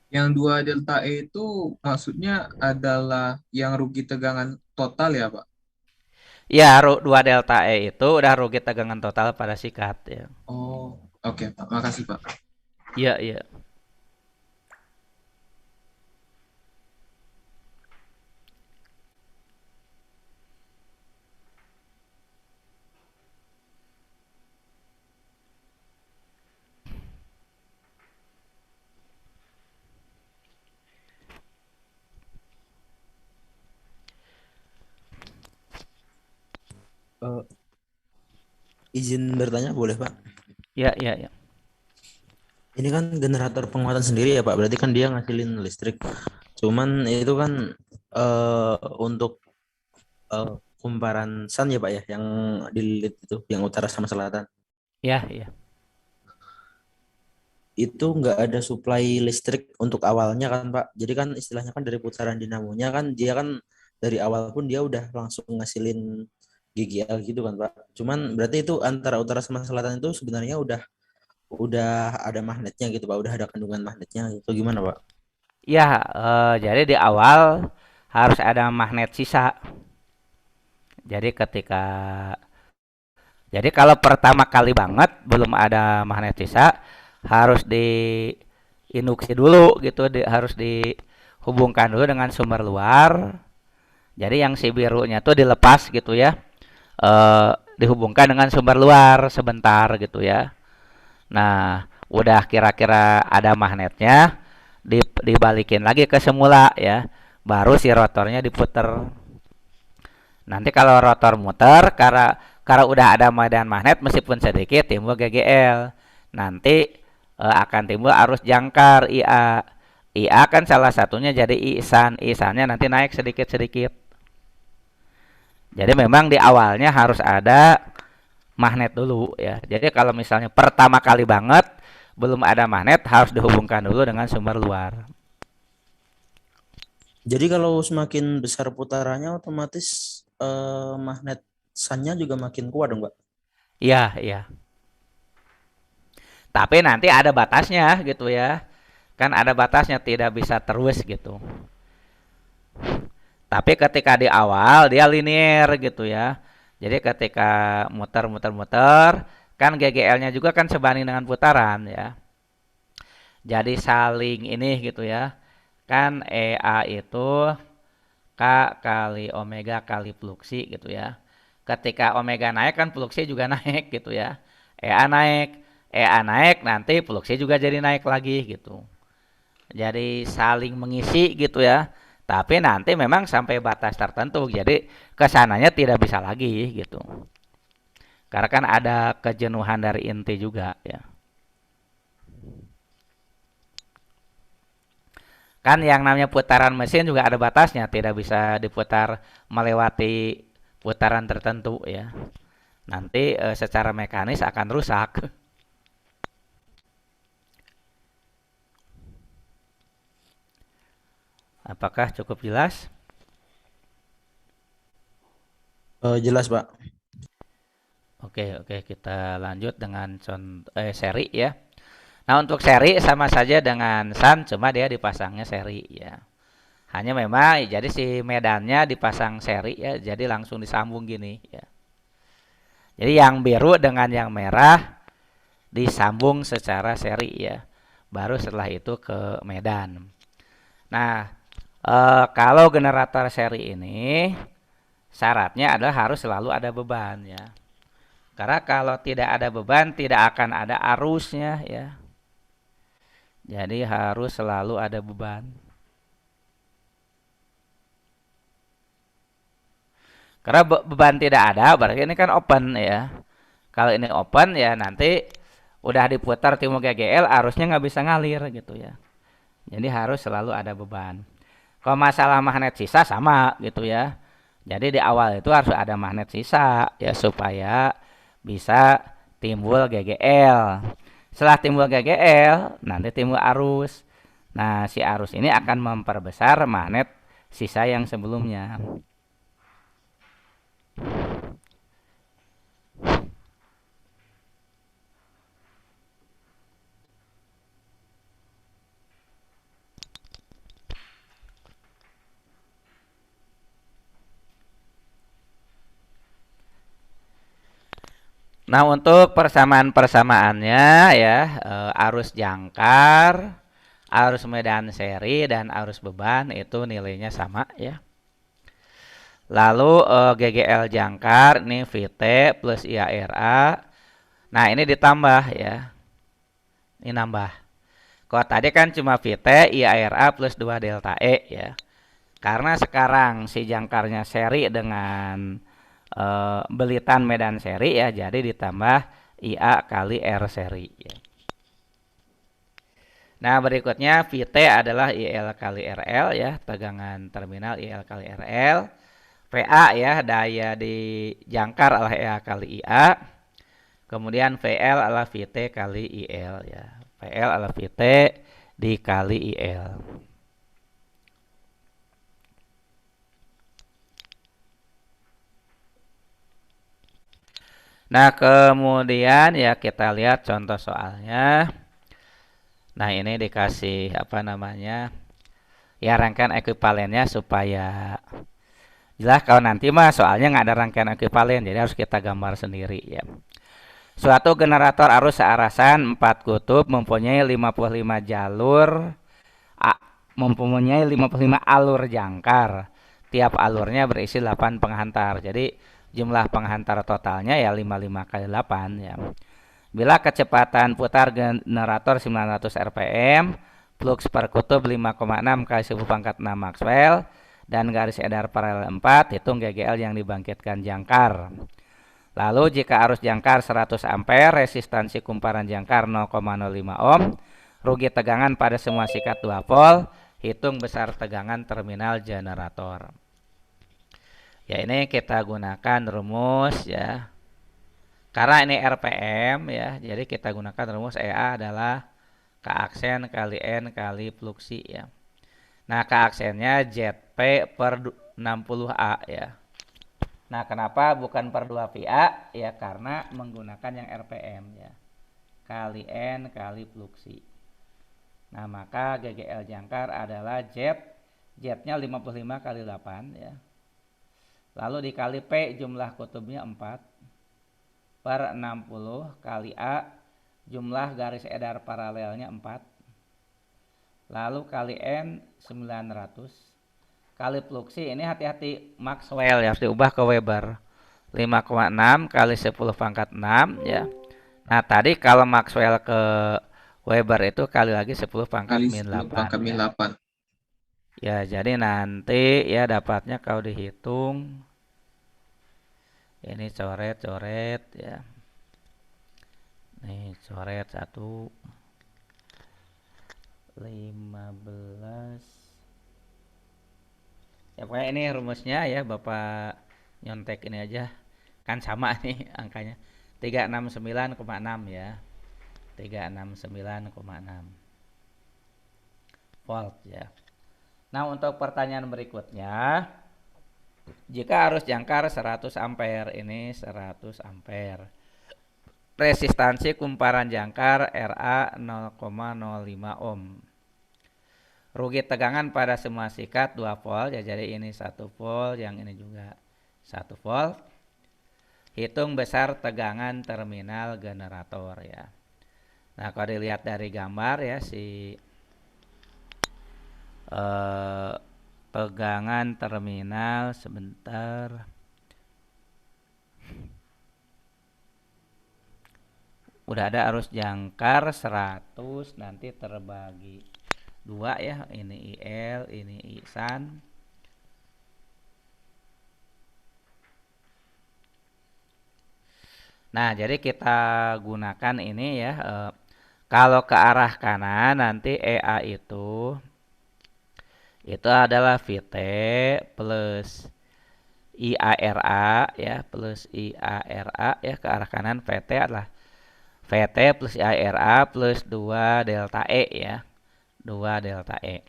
Yang 2 delta E itu maksudnya adalah yang rugi tegangan total ya, Pak? Ya, 2 delta E itu udah rugi tegangan total pada sikat ya. Oh, oke, Pak. Makasih, Pak. Iya, iya. Izin bertanya boleh Pak? Ya, ya, ya. Ini kan generator penguatan sendiri ya Pak, berarti kan dia ngasilin listrik. Cuman itu kan untuk kumparan sun ya Pak ya, yang dililit itu, yang utara sama selatan. Ya, ya. Itu nggak ada suplai listrik untuk awalnya kan Pak. Jadi kan istilahnya kan dari putaran dinamonya kan dia kan dari awal pun dia udah langsung ngasilin GGL gitu kan Pak. Cuman berarti itu antara utara sama selatan itu sebenarnya udah ada magnetnya gitu Pak, udah ada kandungan magnetnya gitu. Gimana Pak? Ya, jadi di awal harus ada magnet sisa. Jadi kalau pertama kali banget belum ada magnet sisa, harus diinduksi dulu gitu, harus dihubungkan dulu dengan sumber luar. Jadi yang si birunya tuh dilepas gitu ya, dihubungkan dengan sumber luar sebentar gitu ya. Nah, udah kira-kira ada magnetnya, dibalikin lagi ke semula ya, baru si rotornya diputer. Nanti kalau rotor muter, karena udah ada medan magnet meskipun sedikit timbul GGL. Nanti akan timbul arus jangkar IA. IA kan salah satunya jadi ISAN. ISANnya nanti naik sedikit-sedikit. Jadi memang di awalnya harus ada magnet dulu ya. Jadi kalau misalnya pertama kali banget belum ada magnet, harus dihubungkan dulu dengan sumber luar. Jadi kalau semakin besar putarannya otomatis magnet sannya juga makin kuat dong, Pak. Iya, iya. Tapi nanti ada batasnya gitu ya. Kan ada batasnya, tidak bisa terus gitu. Tapi ketika di awal dia linear gitu ya. Jadi ketika muter kan GGL-nya juga kan sebanding dengan putaran ya. Jadi saling ini gitu ya. Kan EA itu K kali omega kali fluksi gitu ya. Ketika omega naik kan fluksi juga naik gitu ya. EA naik nanti fluksi juga jadi naik lagi gitu. Jadi saling mengisi gitu ya. Tapi nanti memang sampai batas tertentu. Jadi kesananya tidak bisa lagi gitu. Karena kan ada kejenuhan dari inti juga ya. Kan yang namanya putaran mesin juga ada batasnya. Tidak bisa diputar melewati putaran tertentu ya. Nanti secara mekanis akan rusak. Apakah cukup jelas? Jelas, Pak. Oke, kita lanjut dengan seri ya. Nah, untuk seri sama saja dengan SAN, cuma dia dipasangnya seri ya. Hanya memang jadi si medannya dipasang seri ya, jadi langsung disambung gini ya. Jadi yang biru dengan yang merah disambung secara seri ya. Baru setelah itu ke medan. Nah, kalau generator seri ini syaratnya adalah harus selalu ada beban ya. Karena kalau tidak ada beban tidak akan ada arusnya ya. Jadi harus selalu ada beban. Karena beban tidak ada berarti ini kan open ya. Kalau ini open ya nanti udah diputar timbul GGL arusnya nggak bisa ngalir gitu ya. Jadi harus selalu ada beban. Kalau masalah magnet sisa sama gitu ya. Jadi di awal itu harus ada magnet sisa ya supaya bisa timbul GGL. Setelah timbul GGL, nanti timbul arus. Nah, si arus ini akan memperbesar magnet sisa yang sebelumnya. Nah, untuk persamaan-persamaannya ya, arus jangkar, arus medan seri, dan arus beban itu nilainya sama ya. Lalu GGL jangkar ini VT plus IARA. Nah, ini ditambah ya. Ini nambah. Kalau tadi kan cuma VT IARA plus 2 delta E ya. Karena sekarang si jangkarnya seri dengan belitan medan seri ya, jadi ditambah IA kali R seri ya. Nah, berikutnya VT adalah IL kali RL ya, tegangan terminal IL kali RL. PA ya, daya di jangkar adalah EA kali IA. Kemudian VL adalah VT kali IL ya. PL adalah VT dikali IL. Nah, kemudian ya kita lihat contoh soalnya. Nah, ini dikasih apa namanya? Ya, rangkaian ekuivalennya supaya jelas. Kalau nanti mah soalnya nggak ada rangkaian ekuivalen, jadi harus kita gambar sendiri ya. Suatu generator arus searasan 4 kutub mempunyai 55 jalur, mempunyai 55 alur jangkar. Tiap alurnya berisi 8 penghantar. Jadi jumlah penghantar totalnya ya 55 kali 8 ya. Bila kecepatan putar generator 900 rpm, flux per kutub 5,6 kali 10⁻⁶ Maxwell, dan garis edar paralel 4, hitung GGL yang dibangkitkan jangkar. Lalu jika arus jangkar 100 ampere, resistansi kumparan jangkar 0,05 ohm, rugi tegangan pada semua sikat 2 volt, hitung besar tegangan terminal generator. Ya, ini kita gunakan rumus ya. Karena ini RPM ya, jadi kita gunakan rumus EA adalah keaksen kali N kali fluksi ya. Nah, keaksennya ZP per 60A ya. Nah, kenapa bukan per 2 VA? Ya, karena menggunakan yang RPM ya. Kali N kali fluksi. Nah, maka GGL jangkar adalah Z-nya 55 kali 8 ya. Lalu dikali P, jumlah kutubnya 4 per 60 kali A, jumlah garis edar paralelnya 4. Lalu kali N 900 kali fluksi, ini hati-hati Maxwell ya, harus diubah ke Weber. 5,6 kali 10 pangkat 6 ya. Nah, tadi kalau Maxwell ke Weber itu kali lagi 10 pangkat Kali min 10 8 pangkat min ya. 8. Ya, jadi nanti ya dapatnya kalau dihitung ini coret-coret ya. Nih, coret 1 15. Ya, pokoknya ini rumusnya ya, Bapak nyontek ini aja. Kan sama nih angkanya. 369,6 ya. 369,6 volt ya. Nah, untuk pertanyaan berikutnya, jika arus jangkar 100 ampere, ini 100 ampere. Resistansi kumparan jangkar RA 0,05 ohm. Rugi tegangan pada semua sikat 2 volt ya, jadi ini 1 volt, yang ini juga 1 volt. Hitung besar tegangan terminal generator ya. Nah, kalau dilihat dari gambar ya, si tegangan terminal sebentar. Udah ada arus jangkar 100, nanti terbagi 2 ya, ini IL, ini ISAN. Nah, jadi kita gunakan ini ya, kalau ke arah kanan nanti EA itu adalah VT plus IARA ya, plus IARA ya, ke arah kanan VT adalah VT plus IARA plus 2 delta E ya. 2 delta E.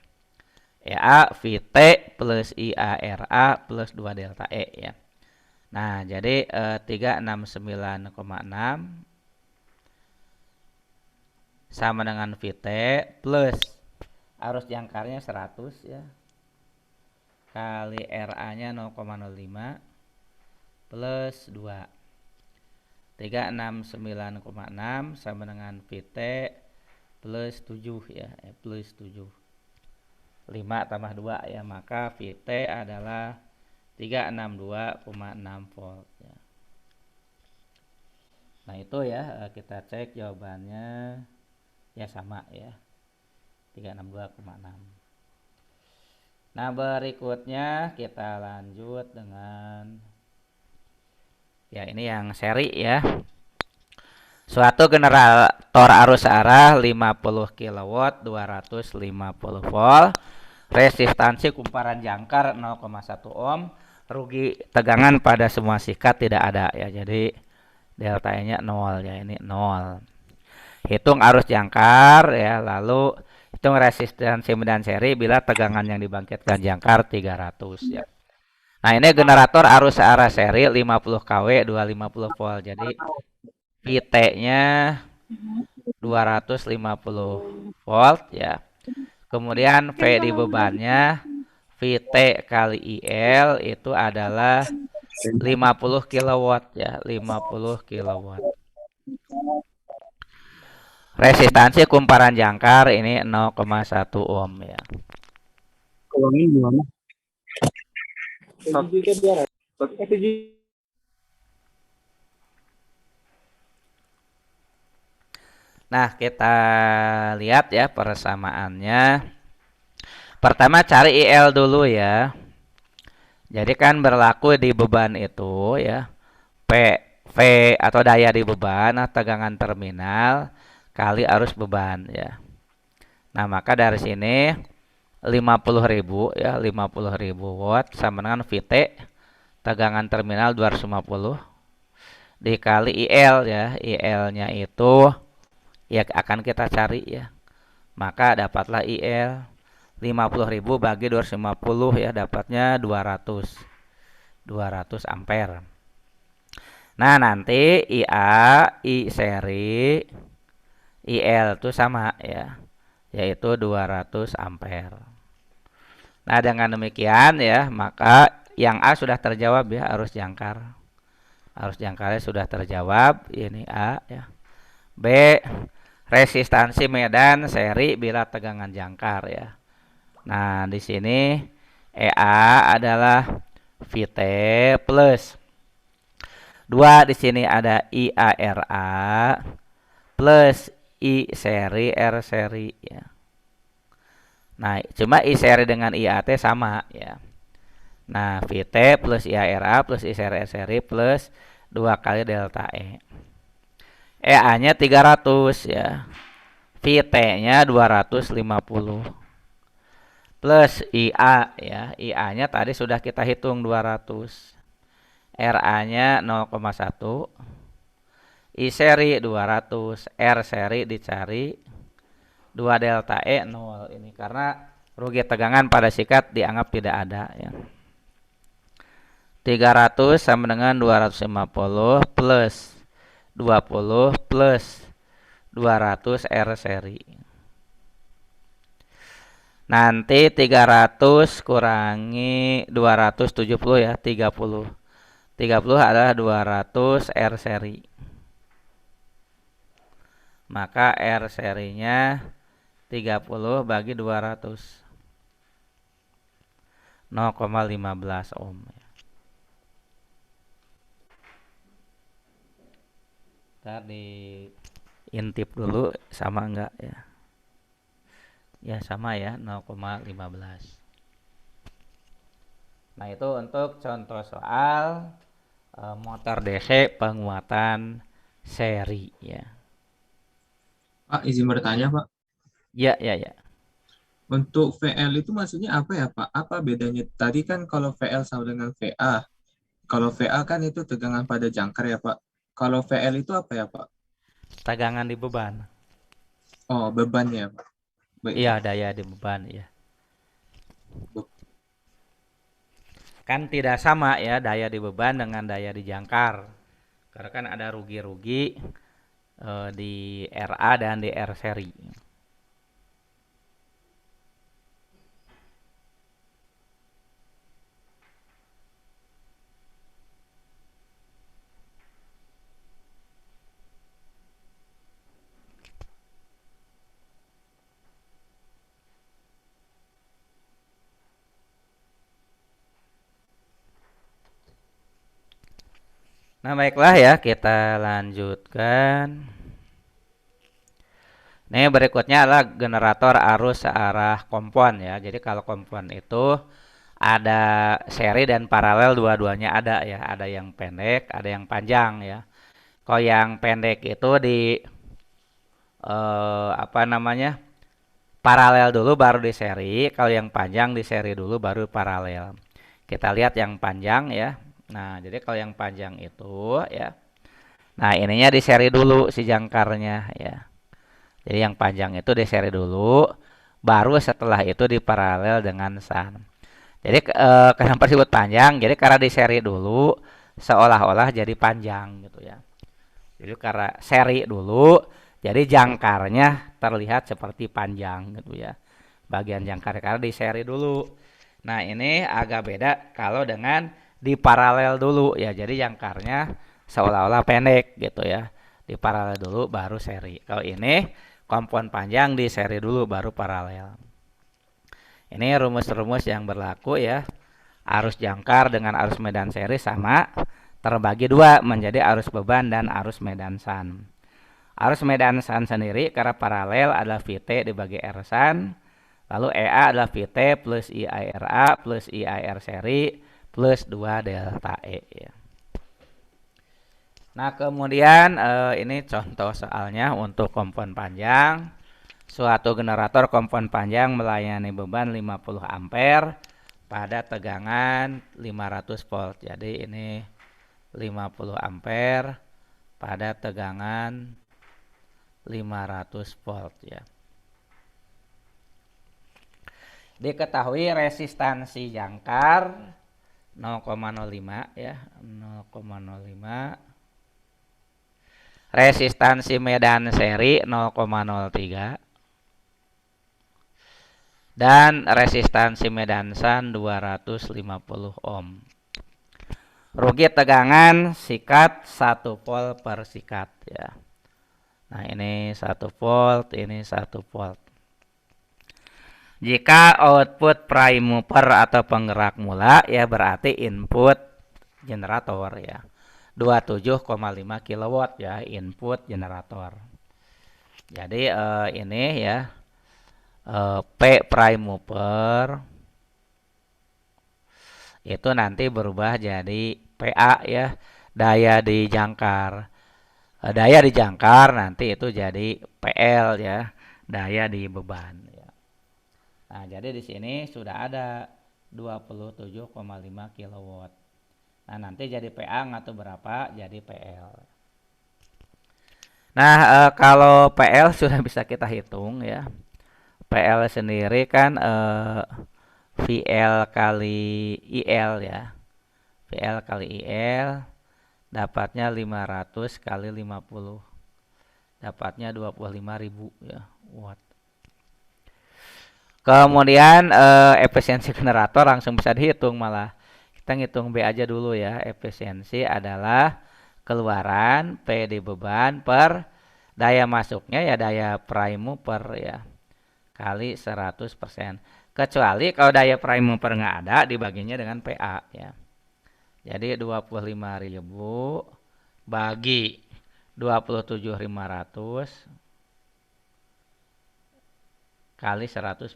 EA VT plus IARA plus 2 delta E ya. Nah, jadi 369,6 sama dengan VT plus arus jangkarnya 100 ya. Kali RA-nya 0,05 plus 2. 369,6 sama dengan VT plus 7 ya, plus 7. 5 tambah 2 ya, maka VT adalah 362,6 volt ya. Nah, itu ya, kita cek jawabannya ya sama ya, 362,6. Nah, berikutnya kita lanjut dengan ya, ini yang seri ya. Suatu generator arus arah 50 kW 250 volt. Resistansi kumparan jangkar 0,1 ohm. Rugi tegangan pada semua sikat tidak ada ya. Jadi delta E-nya 0 ya, ini 0. Hitung arus jangkar ya, lalu hitung resistansi medan seri bila tegangan yang dibangkitkan jangkar 300 ya. Nah, ini generator arus arah seri 50 kW 250 volt. Jadi VT-nya 250 volt ya. Kemudian V di bebannya VT kali IL itu adalah 50 kW ya, 50 kW. Resistansi kumparan jangkar ini 0,1 ohm ya. Kalau ini gimana? Nah, kita lihat ya persamaannya. Pertama cari IL dulu ya. Jadi kan berlaku di beban itu ya, P, V atau daya di beban, nah, tegangan terminal kali arus beban ya. Nah, maka dari sini 50.000 ya, 50.000 watt sama dengan VT, tegangan terminal 250 dikali IL ya. IL-nya itu ya akan kita cari ya. Maka dapatlah IL 50.000 bagi 250 ya, dapatnya 200 ampere. Nah, nanti IA, I seri, IL itu sama ya, yaitu 200 ampere. Nah, dengan demikian ya, maka yang A sudah terjawab ya, arus jangkar. Arus jangkarnya sudah terjawab, ini A ya. B, resistansi medan seri bila tegangan jangkar ya. Nah, di sini EA adalah VT plus 2, di sini ada IARA plus I seri R seri ya. Nah, cuma I seri dengan IAT sama ya. Nah, VT plus IARA plus I seri R seri plus 2 kali delta E. EA-nya 300 ya. VT-nya 250 plus IA ya. IA-nya tadi sudah kita hitung 200. RA-nya 0,1. I seri 200, R seri dicari 2 delta E 0. Ini karena rugi tegangan pada sikat dianggap tidak ada ya. 300 sama dengan 250 plus 20 plus 200 R seri. Nanti 300 kurangi 270 ya, 30. 30 adalah 200 R seri. Maka R serinya 30 bagi 200. 0,15 ohm. Ntar diintip dulu sama enggak ya. Ya sama ya, 0,15. Nah, itu untuk contoh soal motor DC penguatan seri ya. Pak, izin bertanya, Pak. Ya. Untuk VL itu maksudnya apa ya, Pak? Apa bedanya? Tadi kan kalau VL sama dengan VA. Kalau VA kan itu tegangan pada jangkar ya, Pak. Kalau VL itu apa ya, Pak? Tegangan di beban. Oh, bebannya, Pak. Baik, Iya, Pak. daya di beban ya. Kan tidak sama ya daya di beban dengan daya di jangkar. Karena kan ada rugi-rugi di RA dan di R seri. Nah, baiklah ya, kita lanjutkan. Ini berikutnya adalah generator arus searah kompon ya. Jadi kalau kompon itu ada seri dan paralel, dua-duanya ada ya. Ada yang pendek, ada yang panjang ya. Kalau yang pendek itu di paralel dulu baru di seri. Kalau yang panjang di seri dulu baru paralel. Kita lihat yang panjang ya. Nah, jadi kalau yang panjang itu ya. Nah, ininya di seri dulu si jangkarnya ya. Jadi yang panjang itu di seri dulu, baru setelah itu di paralel dengan SAN. Jadi kenapa disebut panjang? Jadi karena di seri dulu seolah-olah jadi panjang gitu ya. Jadi karena seri dulu, jadi jangkarnya terlihat seperti panjang gitu ya. Bagian jangkar karena di seri dulu. Nah, ini agak beda kalau dengan di paralel dulu ya. Jadi jangkarnya seolah-olah pendek gitu ya. Di paralel dulu baru seri. Kalau ini kompon panjang di seri dulu baru paralel. Ini rumus-rumus yang berlaku ya. Arus jangkar dengan arus medan seri sama, terbagi dua menjadi arus beban dan arus medan SAN. Arus medan SAN sendiri karena paralel adalah VT dibagi R SAN. Lalu EA adalah VT plus IARA plus IAR seri plus 2 delta E ya. Nah, kemudian ini contoh soalnya untuk kompon panjang. Suatu generator kompon panjang melayani beban 50 ampere pada tegangan 500 volt. Jadi ini 50 ampere pada tegangan 500 volt ya. Diketahui resistansi jangkar 0,05 ya, 0,05. Resistansi medan seri 0,03 dan resistansi medan shunt 250 ohm. Rugi tegangan sikat 1 volt per sikat ya. Nah, ini 1 volt, ini 1 volt. Jika output prime mover atau penggerak mula ya berarti input generator ya. 27,5 kW ya input generator. Jadi ini ya P prime mover itu nanti berubah jadi PA ya, daya di jangkar. Daya di jangkar nanti itu jadi PL ya, daya di beban ya. Nah, jadi di sini sudah ada 27,5 kW. Nah, nanti jadi PA atau berapa? Jadi PL. Nah, kalau PL sudah bisa kita hitung ya. PL sendiri kan VL kali IL ya. VL kali IL dapatnya 500 kali 50. Dapatnya 25.000 ya watt. Kemudian efisiensi generator langsung bisa dihitung malah. Kita ngitung B aja dulu ya. Efisiensi adalah keluaran P di beban per daya masuknya ya daya prime mover ya kali 100%. Kecuali kalau daya prime mover nggak ada dibaginya dengan PA ya. Jadi 25.000 bagi 27.500 kali 100%.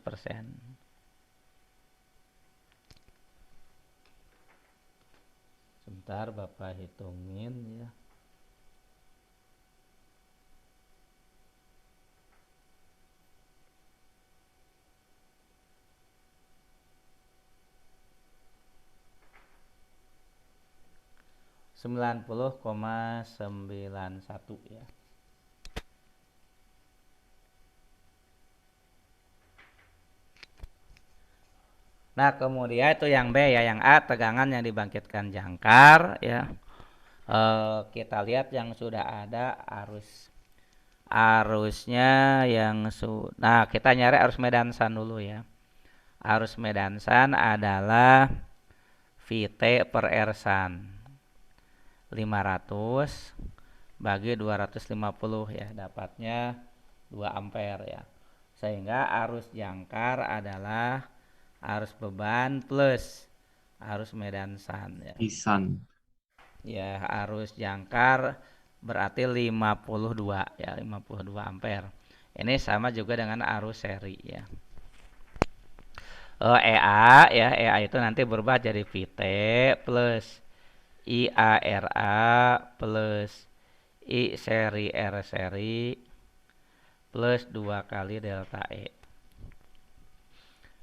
Sebentar Bapak hitungin ya. (90,91) ya. Nah, kemudian itu yang B ya, yang A tegangan yang dibangkitkan jangkar ya. Kita lihat yang sudah ada arusnya yang nah, kita nyari arus medan shunt dulu ya. Arus medan shunt adalah VT per R shunt 500 bagi 250 ya, dapatnya 2 ampere ya. Sehingga arus jangkar adalah arus beban plus arus medan shunt ya. Isan. Ya, arus jangkar berarti 52 ya, 52 ampere. Ini sama juga dengan arus seri ya. EA ya, EA itu nanti berubah jadi VT plus IARA plus I seri R seri plus 2 kali delta E.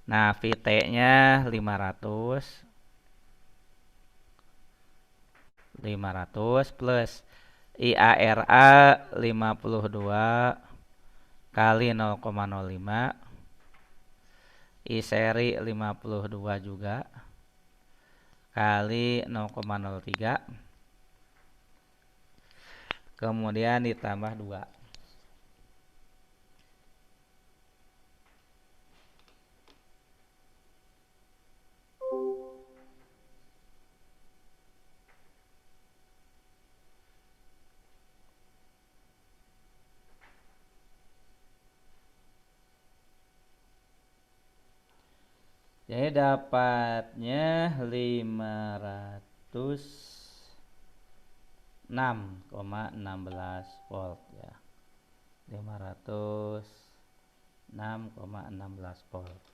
Nah, VT-nya 500 plus IARA 52 kali 0,05 I seri 52 juga kali 0,03 kemudian ditambah 2. Jadi dapatnya 506,16 volt ya. 506,16 volt.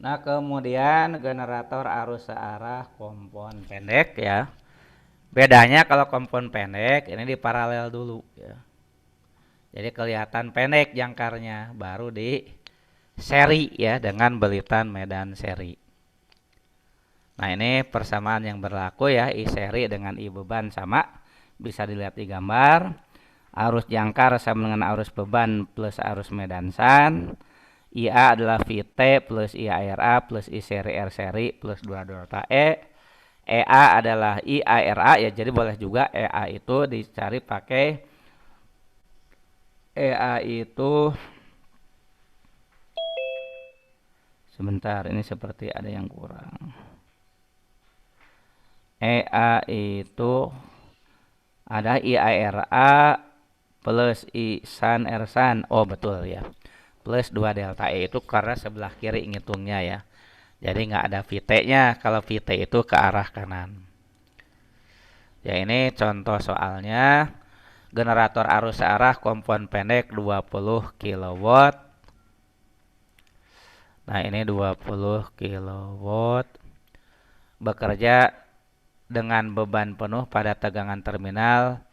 Nah, kemudian generator arus searah kompon pendek ya. Bedanya kalau kompon pendek ini di paralel dulu ya. Jadi kelihatan pendek jangkarnya, baru di seri ya dengan belitan medan seri. Nah, ini persamaan yang berlaku ya, I seri dengan I beban sama. Bisa dilihat di gambar. Arus jangkar sama dengan arus beban plus arus medan shan. IA adalah VT plus IARA plus I seri R seri plus 2 delta E. EA adalah IARA ya, jadi boleh juga EA itu dicari pakai EA itu sebentar, ini seperti ada yang kurang. EA itu ada IARA plus I shan R shan. Oh betul ya. Plus 2 delta E itu karena sebelah kiri ngitungnya ya. Jadi nggak ada VT-nya. Kalau VT itu ke arah kanan. Ya ini contoh soalnya. Generator arus searah kompon pendek 20 kW. Nah ini 20 kW. Bekerja dengan beban penuh pada tegangan terminal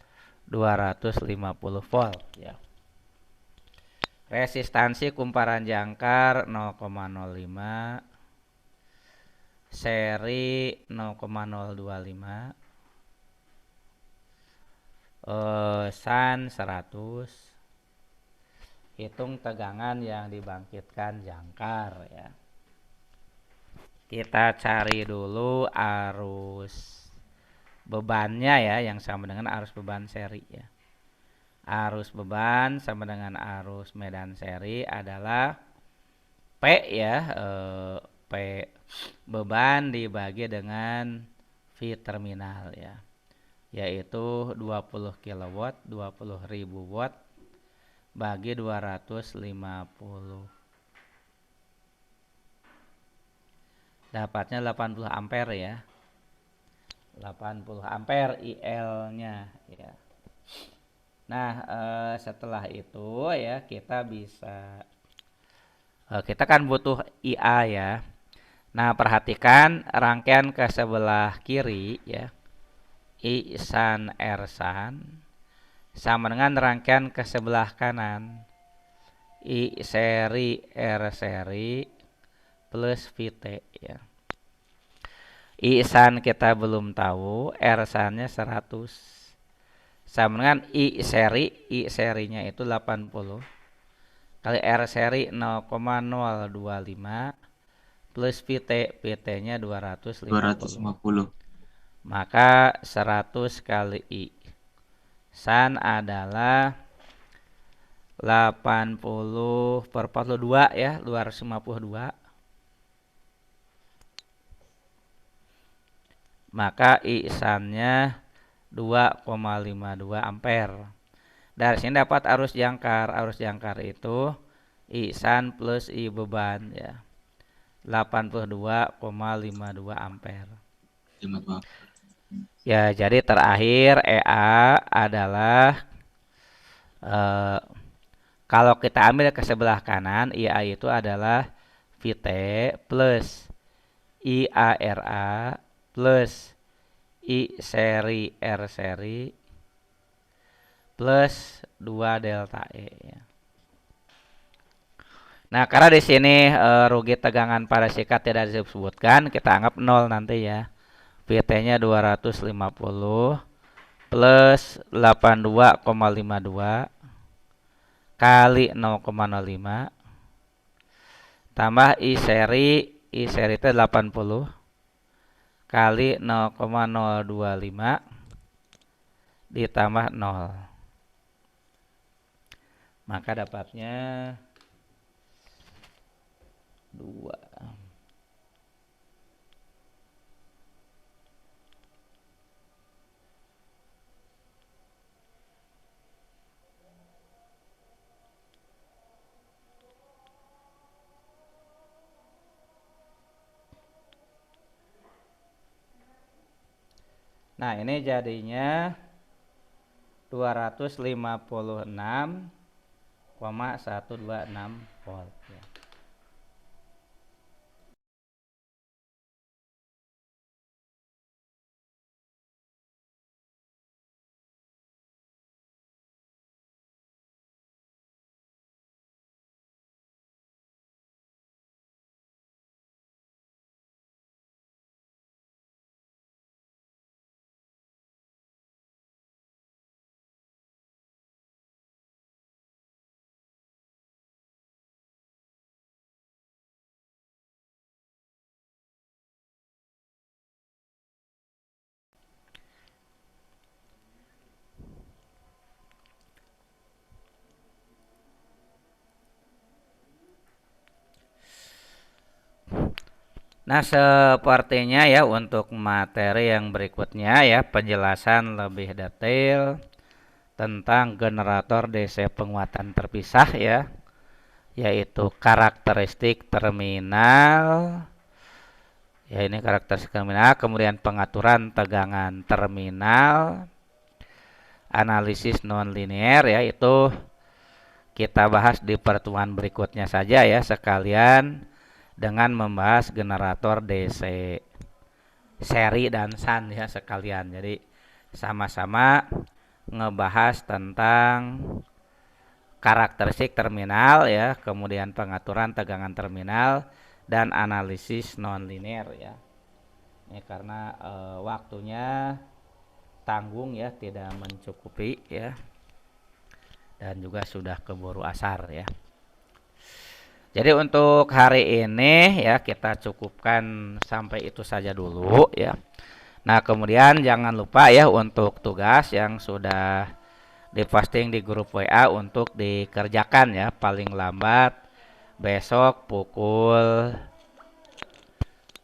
250 volt ya. Resistansi kumparan jangkar 0,05, seri 0,025, shan 100. Hitung tegangan yang dibangkitkan jangkar ya. Kita cari dulu arus bebannya ya, yang sama dengan arus beban seri ya. Arus beban sama dengan arus medan seri adalah P ya, P beban dibagi dengan V terminal ya, yaitu 20 kW 20.000 watt bagi 250, dapatnya 80 ampere ya, 80 ampere IL-nya ya. Nah, setelah itu ya kita bisa kita kan butuh IA ya. Nah, perhatikan rangkaian ke sebelah kiri ya. I shan R shan sama dengan rangkaian ke sebelah kanan I seri R seri plus VT ya. I shan kita belum tahu, R shan-nya 100. Sama dengan I serinya itu 80 kali R seri 0,025 plus VT-nya 250. Maka 100 kali I shan adalah 80 per 42 ya, 252. Maka I shan-nya 2,52 ampere. Dari sini dapat arus jangkar. Arus jangkar itu I shan plus I beban ya. 82,52 ampere. Ya, jadi terakhir EA adalah kalau kita ambil ke sebelah kanan, IA itu adalah VT plus IARA plus I seri R seri plus 2 delta E ya. Nah, karena di sini rugi tegangan pada sikat tidak disebutkan, kita anggap 0 nanti ya. VT-nya 250 plus 82,52 kali 0,05 tambah I seri itu 80 kali 0,025 ditambah 0. Maka dapatnya 2. Nah, ini jadinya 256,126 volt ya. Nah, sepertinya ya untuk materi yang berikutnya ya penjelasan lebih detail tentang generator DC penguatan terpisah ya, yaitu karakteristik terminal. Ya, ini karakteristik terminal, kemudian pengaturan tegangan terminal, analisis non-linear ya, itu kita bahas di pertemuan berikutnya saja ya, sekalian dengan membahas generator DC seri dan shunt ya sekalian. Jadi sama-sama ngebahas tentang karakteristik terminal ya, kemudian pengaturan tegangan terminal dan analisis non-linear ya. Ini karena waktunya tanggung ya, tidak mencukupi ya, dan juga sudah keburu asar ya. Jadi untuk hari ini ya kita cukupkan sampai itu saja dulu ya. Nah, kemudian jangan lupa ya untuk tugas yang sudah diposting di grup WA untuk dikerjakan ya, paling lambat besok pukul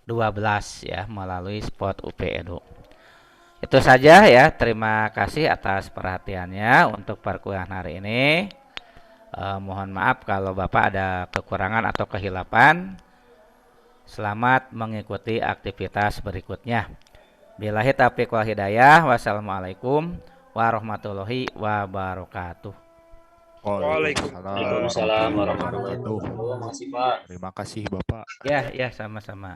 12 ya melalui spot UP Edu. Itu saja ya, terima kasih atas perhatiannya untuk perkuliahan hari ini. Mohon maaf kalau Bapak ada kekurangan atau kehilapan. Selamat mengikuti aktivitas berikutnya. Billahi taufiq wal hidayah. Wassalamualaikum warahmatullahi wabarakatuh. Waalaikumsalam warahmatullahi wabarakatuh. wabarakatuh. Makasih, Pak. Terima kasih Bapak. Ya, sama-sama.